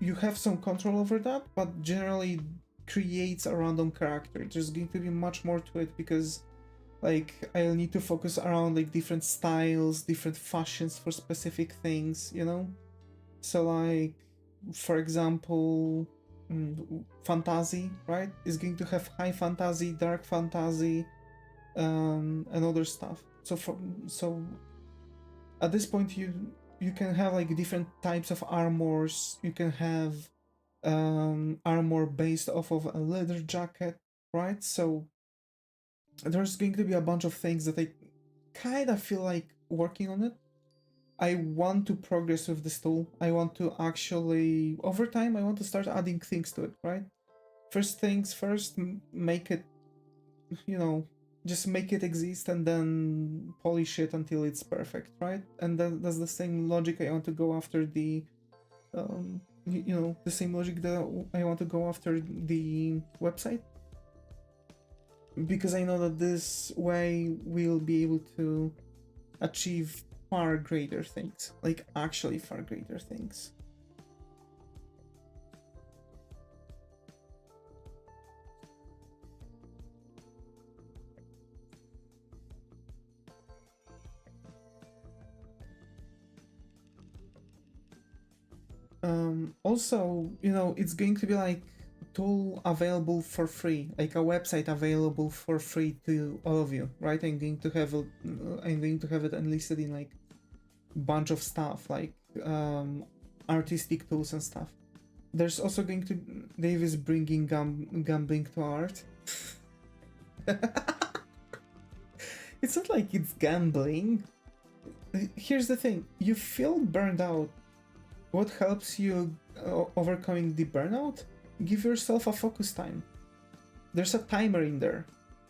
you have some control over that, but generally creates a random character. There's going to be much more to it because like I'll need to focus around like different styles, different fashions for specific things, you know? So like, for example, fantasy, right, is going to have high fantasy, dark fantasy, and other stuff. So at this point you can have like different types of armors. You can have armor based off of a leather jacket, right? So there's going to be a bunch of things that I kind of feel like working on it. I want to progress with this tool. I want to actually, over time, I want to start adding things to it, right? First things first, make it, you know, just make it exist and then polish it until it's perfect, right? And that's the same logic I want to go after the, you know, the same logic that I want to go after the website. Because I know that this way we'll be able to achieve far greater things, like actually far greater things. Also, you know, it's going to be like tool available for free, like a website available for free to all of you, right? I'm going to have it enlisted in like bunch of stuff, like artistic tools and stuff. There's also going to, Dave is bringing gambling to art. It's not like it's gambling. Here's the thing, you feel burned out. What helps you overcoming the burnout? Give yourself a focus time. There's a timer in there.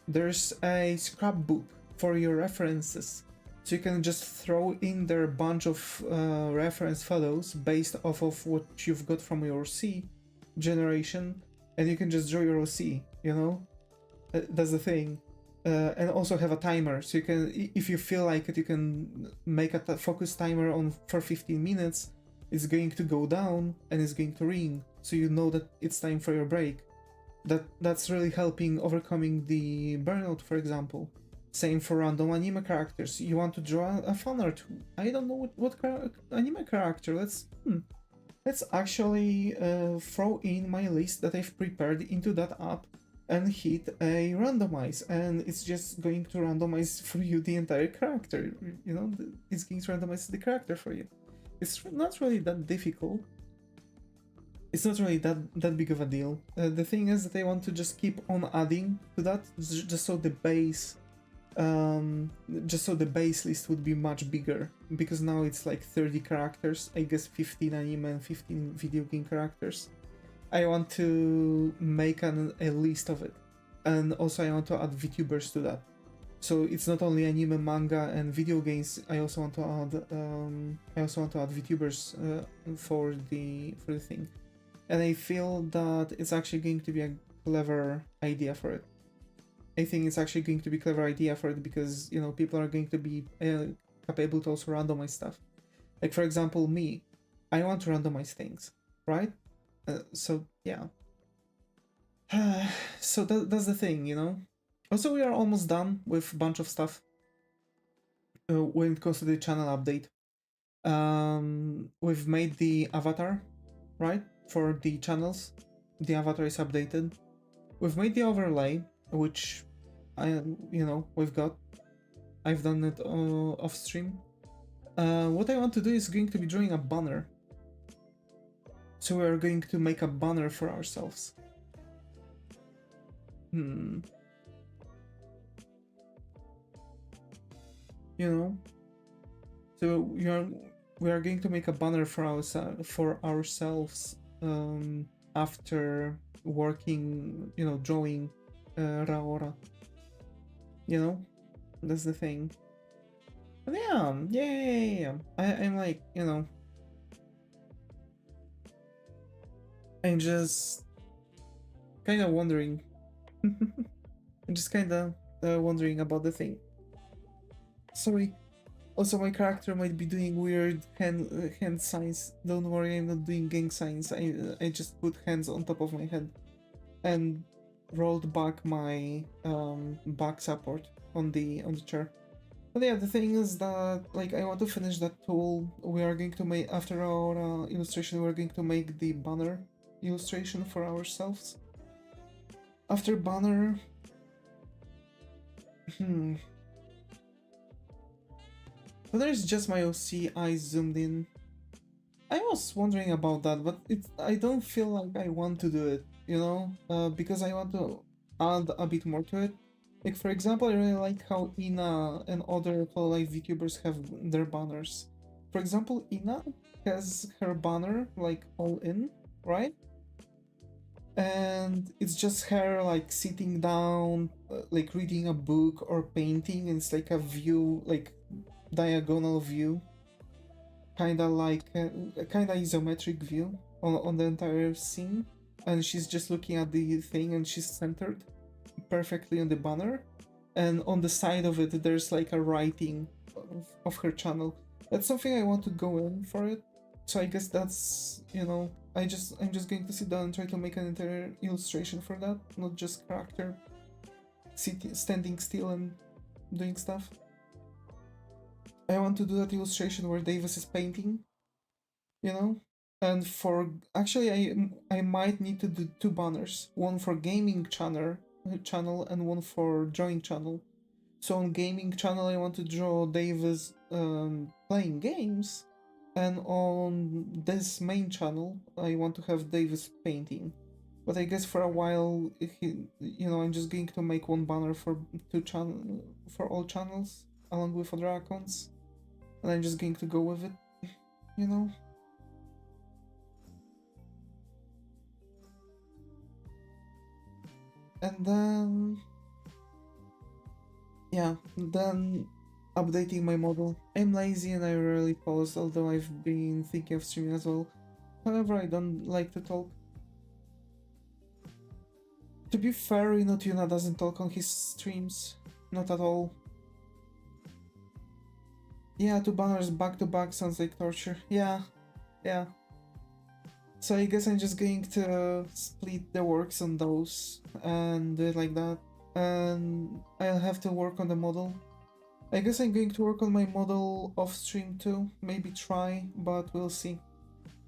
There's a scrapbook for your references. So you can just throw in there a bunch of reference photos based off of what you've got from your C generation, and you can just draw your OC, you know? That's the thing. And also have a timer, so you can, if you feel like it, you can make a focus timer on for 15 minutes. It's going to go down and it's going to ring, so you know that it's time for your break. That's really helping overcoming the burnout, for example. Same for random anime characters. You want to draw a fan art. I don't know what anime character. Let's actually throw in my list that I've prepared into that app and hit a randomize, and it's just going to randomize for you the entire character. You know, it's going to randomize the character for you. It's not really that difficult. It's not really that big of a deal. The thing is that I want to just keep on adding to that, just so the base list would be much bigger, because now it's like 30 characters, I guess 15 anime and 15 video game characters. I want to make a list of it, and also I want to add VTubers to that. So it's not only anime, manga, and video games. I also want to add VTubers for the thing, and I feel that it's actually going to be a clever idea for it. I think it's actually going to be a clever idea for it because, you know, people are going to be capable to also randomize stuff. Like for example, me, I want to randomize things, right? So yeah. So that's the thing, you know. Also, we are almost done with a bunch of stuff when it comes to the channel update. We've made the avatar, right, for the channels. The avatar is updated. We've made the overlay, which we've got. I've done it off stream. What I want to do is going to be drawing a banner. So we are going to make a banner for ourselves. You know, so we are going to make a banner for ourselves after working, you know, drawing Raora. You know, that's the thing. But yeah. I'm like, you know, I'm just kind of wondering. I'm just kind of wondering about the thing. Sorry. Also, my character might be doing weird hand signs. Don't worry, I'm not doing gang signs. I just put hands on top of my head and rolled back my back support on the chair. But yeah, the thing is that like I want to finish that tool. We are going to make, after our illustration, we're going to make the banner illustration for ourselves. After banner, but there's just my OC eyes zoomed in. I was wondering about that, but I don't feel like I want to do it, you know, because I want to add a bit more to it. Like, for example, I really like how Ina and other Hololive VTubers have their banners. For example, Ina has her banner, like, all in, right? And it's just her, like, sitting down, like, reading a book or painting, and it's like a view, like, diagonal view. Kinda like a kinda isometric view on the entire scene. And she's just looking at the thing and she's centered perfectly on the banner, and on the side of it there's like a writing of her channel. That's something I want to go in for it, so I guess that's, you know, I'm just going to sit down and try to make an entire illustration for that, not just character standing still and doing stuff. I want to do that illustration where Davis is painting, you know. And for actually I might need to do two banners, one for gaming channel and one for drawing channel. So on gaming channel I want to draw Davis playing games, and on this main channel I want to have Davis painting. But I guess for a while, you know, I'm just going to make one banner for for all channels along with other accounts, and I'm just going to go with it, you know. And then yeah, then updating my model. I'm lazy and I rarely post, although I've been thinking of streaming as well. However, I don't like to talk. To be fair, Inotuna doesn't talk on his streams. Not at all. Yeah, two banners back to back sounds like torture. Yeah. So I guess I'm just going to split the works on those and do it like that. And I'll have to work on the model. I guess I'm going to work on my model off stream too. Maybe try, but we'll see.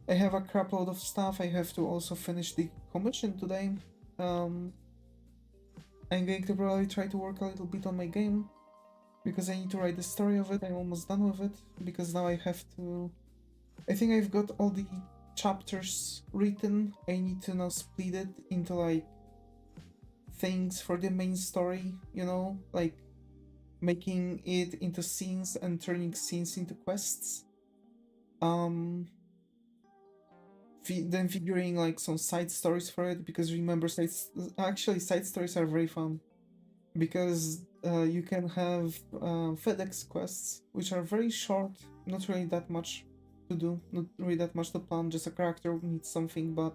I have a crap load of stuff. I have to also finish the commission today. I'm going to probably try to work a little bit on my game, because I need to write the story of it. I'm almost done with it, because now I have to... I think I've got all the chapters written. I need to now split it into like things for the main story, you know, like making it into scenes and turning scenes into quests. Then figuring like some side stories for it, because remember, side stories are very fun, because you can have FedEx quests, which are very short, not really that much to do, not really that much to plan, just a character needs something, but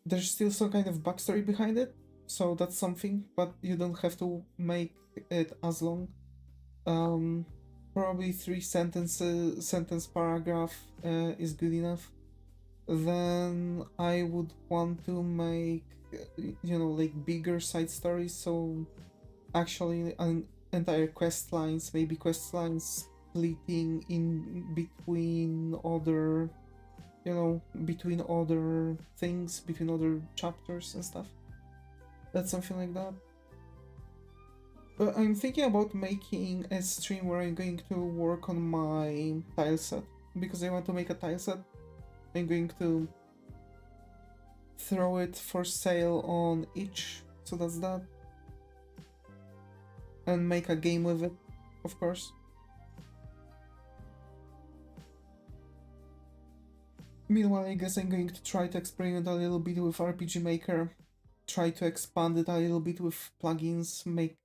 there's still some kind of backstory behind it, so that's something, but you don't have to make it as long. Probably 3 sentence paragraph is good enough. Then I would want to make, you know, like bigger side stories, so actually an entire quest lines, maybe quest lines splitting in between other, you know, between other things, between other chapters and stuff. That's something like that. But I'm thinking about making a stream where I'm going to work on my tile set, because I want to make a tile set. I'm going to throw it for sale on itch, so that's that. And make a game with it, of course. Meanwhile, I guess I'm going to try to experiment a little bit with RPG Maker, try to expand it a little bit with plugins, make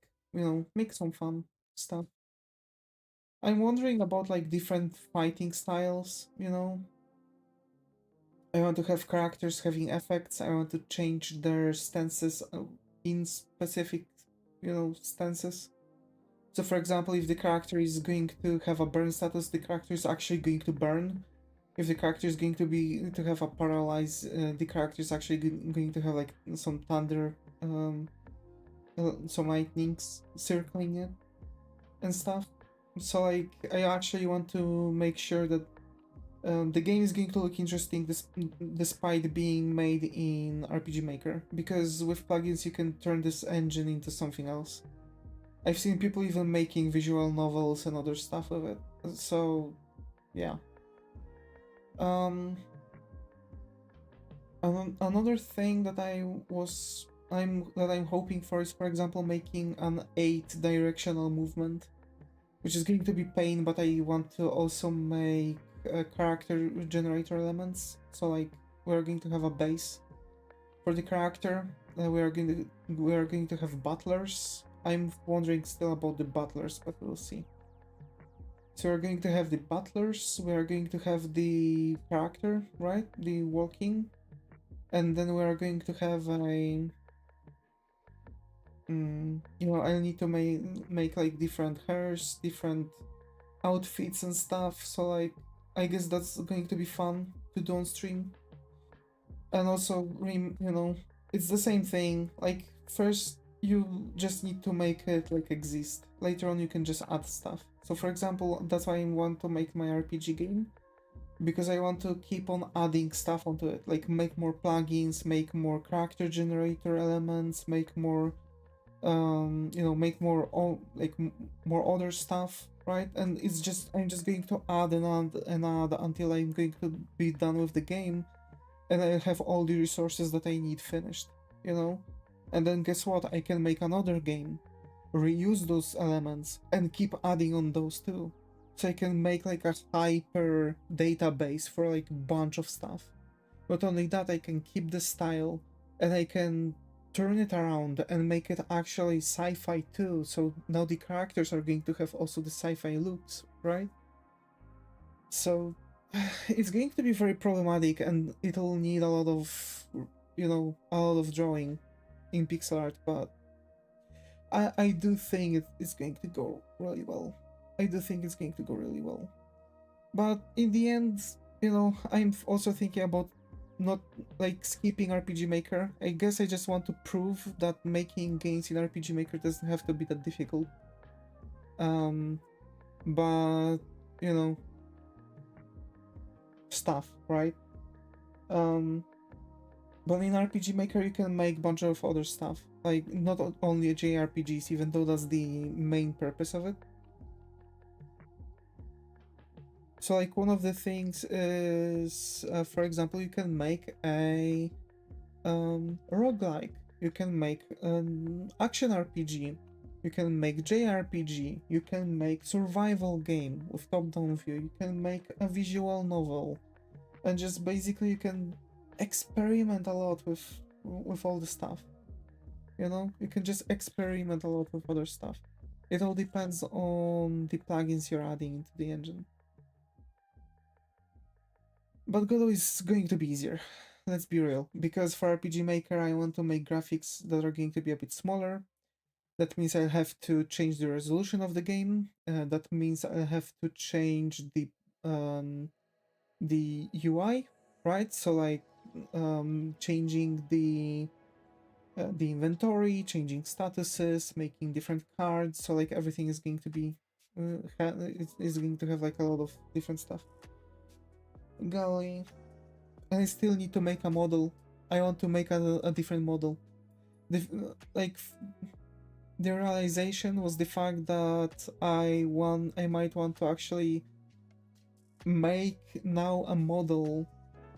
some fun stuff. I'm wondering about like different fighting styles, you know? I want to have characters having effects, I want to change their stances in specific, stances. So for example, if the character is going to have a burn status, the character is actually going to burn. If the character is going to have a paralyze, the character is actually going to have like some thunder, some lightnings circling it and stuff. So like I actually want to make sure that the game is going to look interesting despite being made in RPG Maker, because with plugins you can turn this engine into something else. I've seen people even making visual novels and other stuff with it. So yeah. Another thing that I'm hoping for is, for example, making an 8-directional movement, which is going to be pain, but I want to also make character generator elements. So like we're going to have a base for the character. We are going to have butlers. I'm wondering still about the butlers, but we'll see. So we're going to have the butlers, we are going to have the character, right? The walking. And then we are going to have a... I need to make like different hairs, different outfits and stuff. So like, I guess that's going to be fun to do on stream. And also, it's the same thing. Like, first, you just need to make it like exist. Later on, you can just add stuff. So for example, that's why I want to make my RPG game, because I want to keep on adding stuff onto it, like make more plugins, make more character generator elements, make more, make more more other stuff, right? And I'm just going to add and add and add until I'm going to be done with the game, and I have all the resources that I need finished, And then guess what? I can make another game, reuse those elements, and keep adding on those too. So I can make like a hyper database for like a bunch of stuff. Not only that, I can keep the style, and I can turn it around and make it actually sci-fi too. So now the characters are going to have also the sci-fi looks, right? So it's going to be very problematic, and it'll need a lot of, a lot of drawing in pixel art, but I do think it's going to go really well. I do think it's going to go really well. But in the end, I'm also thinking about not like skipping RPG Maker. I guess I just want to prove that making games in RPG Maker doesn't have to be that difficult. But stuff, right? But in RPG Maker you can make a bunch of other stuff, like not only JRPGs, even though that's the main purpose of it. So like one of the things is, for example, you can make a roguelike, you can make an action RPG, you can make JRPG, you can make survival game with top-down view, you can make a visual novel, and just basically you can experiment a lot with all the stuff. You can just experiment a lot with other stuff. It all depends on the plugins you're adding into the engine. But Godot is going to be easier, let's be real, because for RPG Maker I want to make graphics that are going to be a bit smaller. That means I have to change the resolution of the game. That means I have to change the UI, right? So like changing the inventory, changing statuses, making different cards. So like everything is going to be is going to have like a lot of different stuff. Golly, and I still need to make a model. I want to make a different model. The realization was the fact that I might want to actually make now a model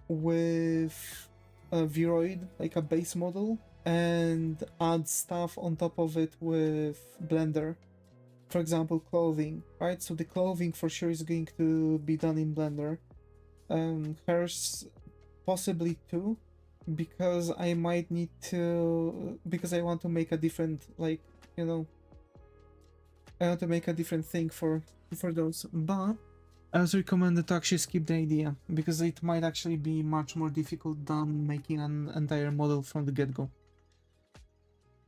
with a Vroid, like a base model, and add stuff on top of it with Blender. For example, clothing, right? So the clothing for sure is going to be done in Blender. Hairs, possibly two, because I might need to, because I want to make a different, like, you know, I want to make a different thing for those, but I was recommended to actually skip the idea, because it might actually be much more difficult than making an entire model from the get-go.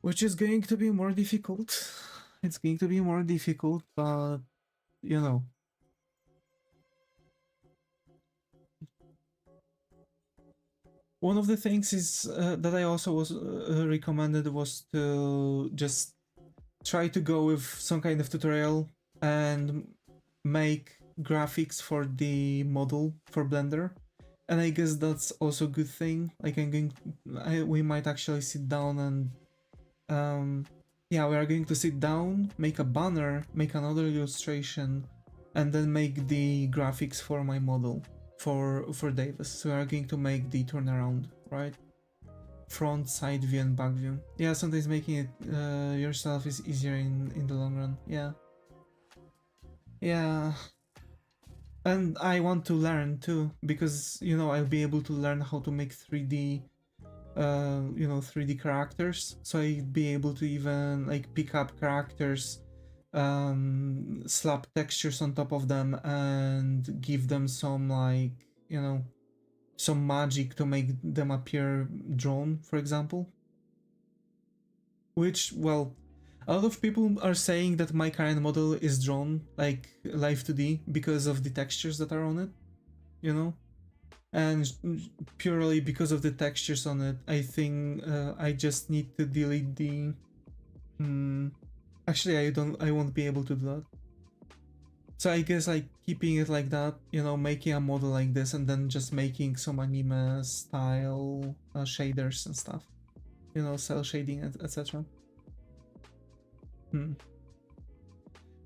Which is going to be more difficult. It's going to be more difficult, but, you know. One of the things is that I also was recommended was to just try to go with some kind of tutorial and make graphics for the model for Blender, and I guess that's also a good thing. Like we might actually sit down and yeah, we are going to sit down, make a banner, make another illustration, and then make the graphics for my model for Davis. So we are going to make the turnaround, right? Front, side view, and back view. Yeah, sometimes making it yourself is easier in the long run. Yeah. Yeah. And I want to learn too, because, you know, I'll be able to learn how to make 3D, you know, 3D characters. So I'd be able to even, like, pick up characters, slap textures on top of them, and give them some, like, you know, some magic to make them appear drawn, for example. Which, well, a lot of people are saying that my current model is drawn like live 2D because of the textures that are on it, you know? And purely because of the textures on it, I think I just need to delete the... Actually, I won't be able to do that. So I guess, like, keeping it like that, you know, making a model like this and then just making some anime style shaders and stuff, you know, cell shading, etc.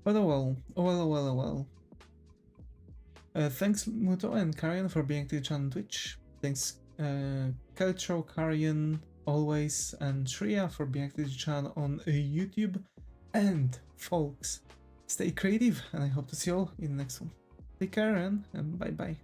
But oh well, oh well, oh well, oh well. Thanks Muto and Karian for being to the channel on Twitch. Thanks Keltro, Karian, always, and Shreya for being to the channel on YouTube. And folks, stay creative, and I hope to see you all in the next one. Take care and bye bye.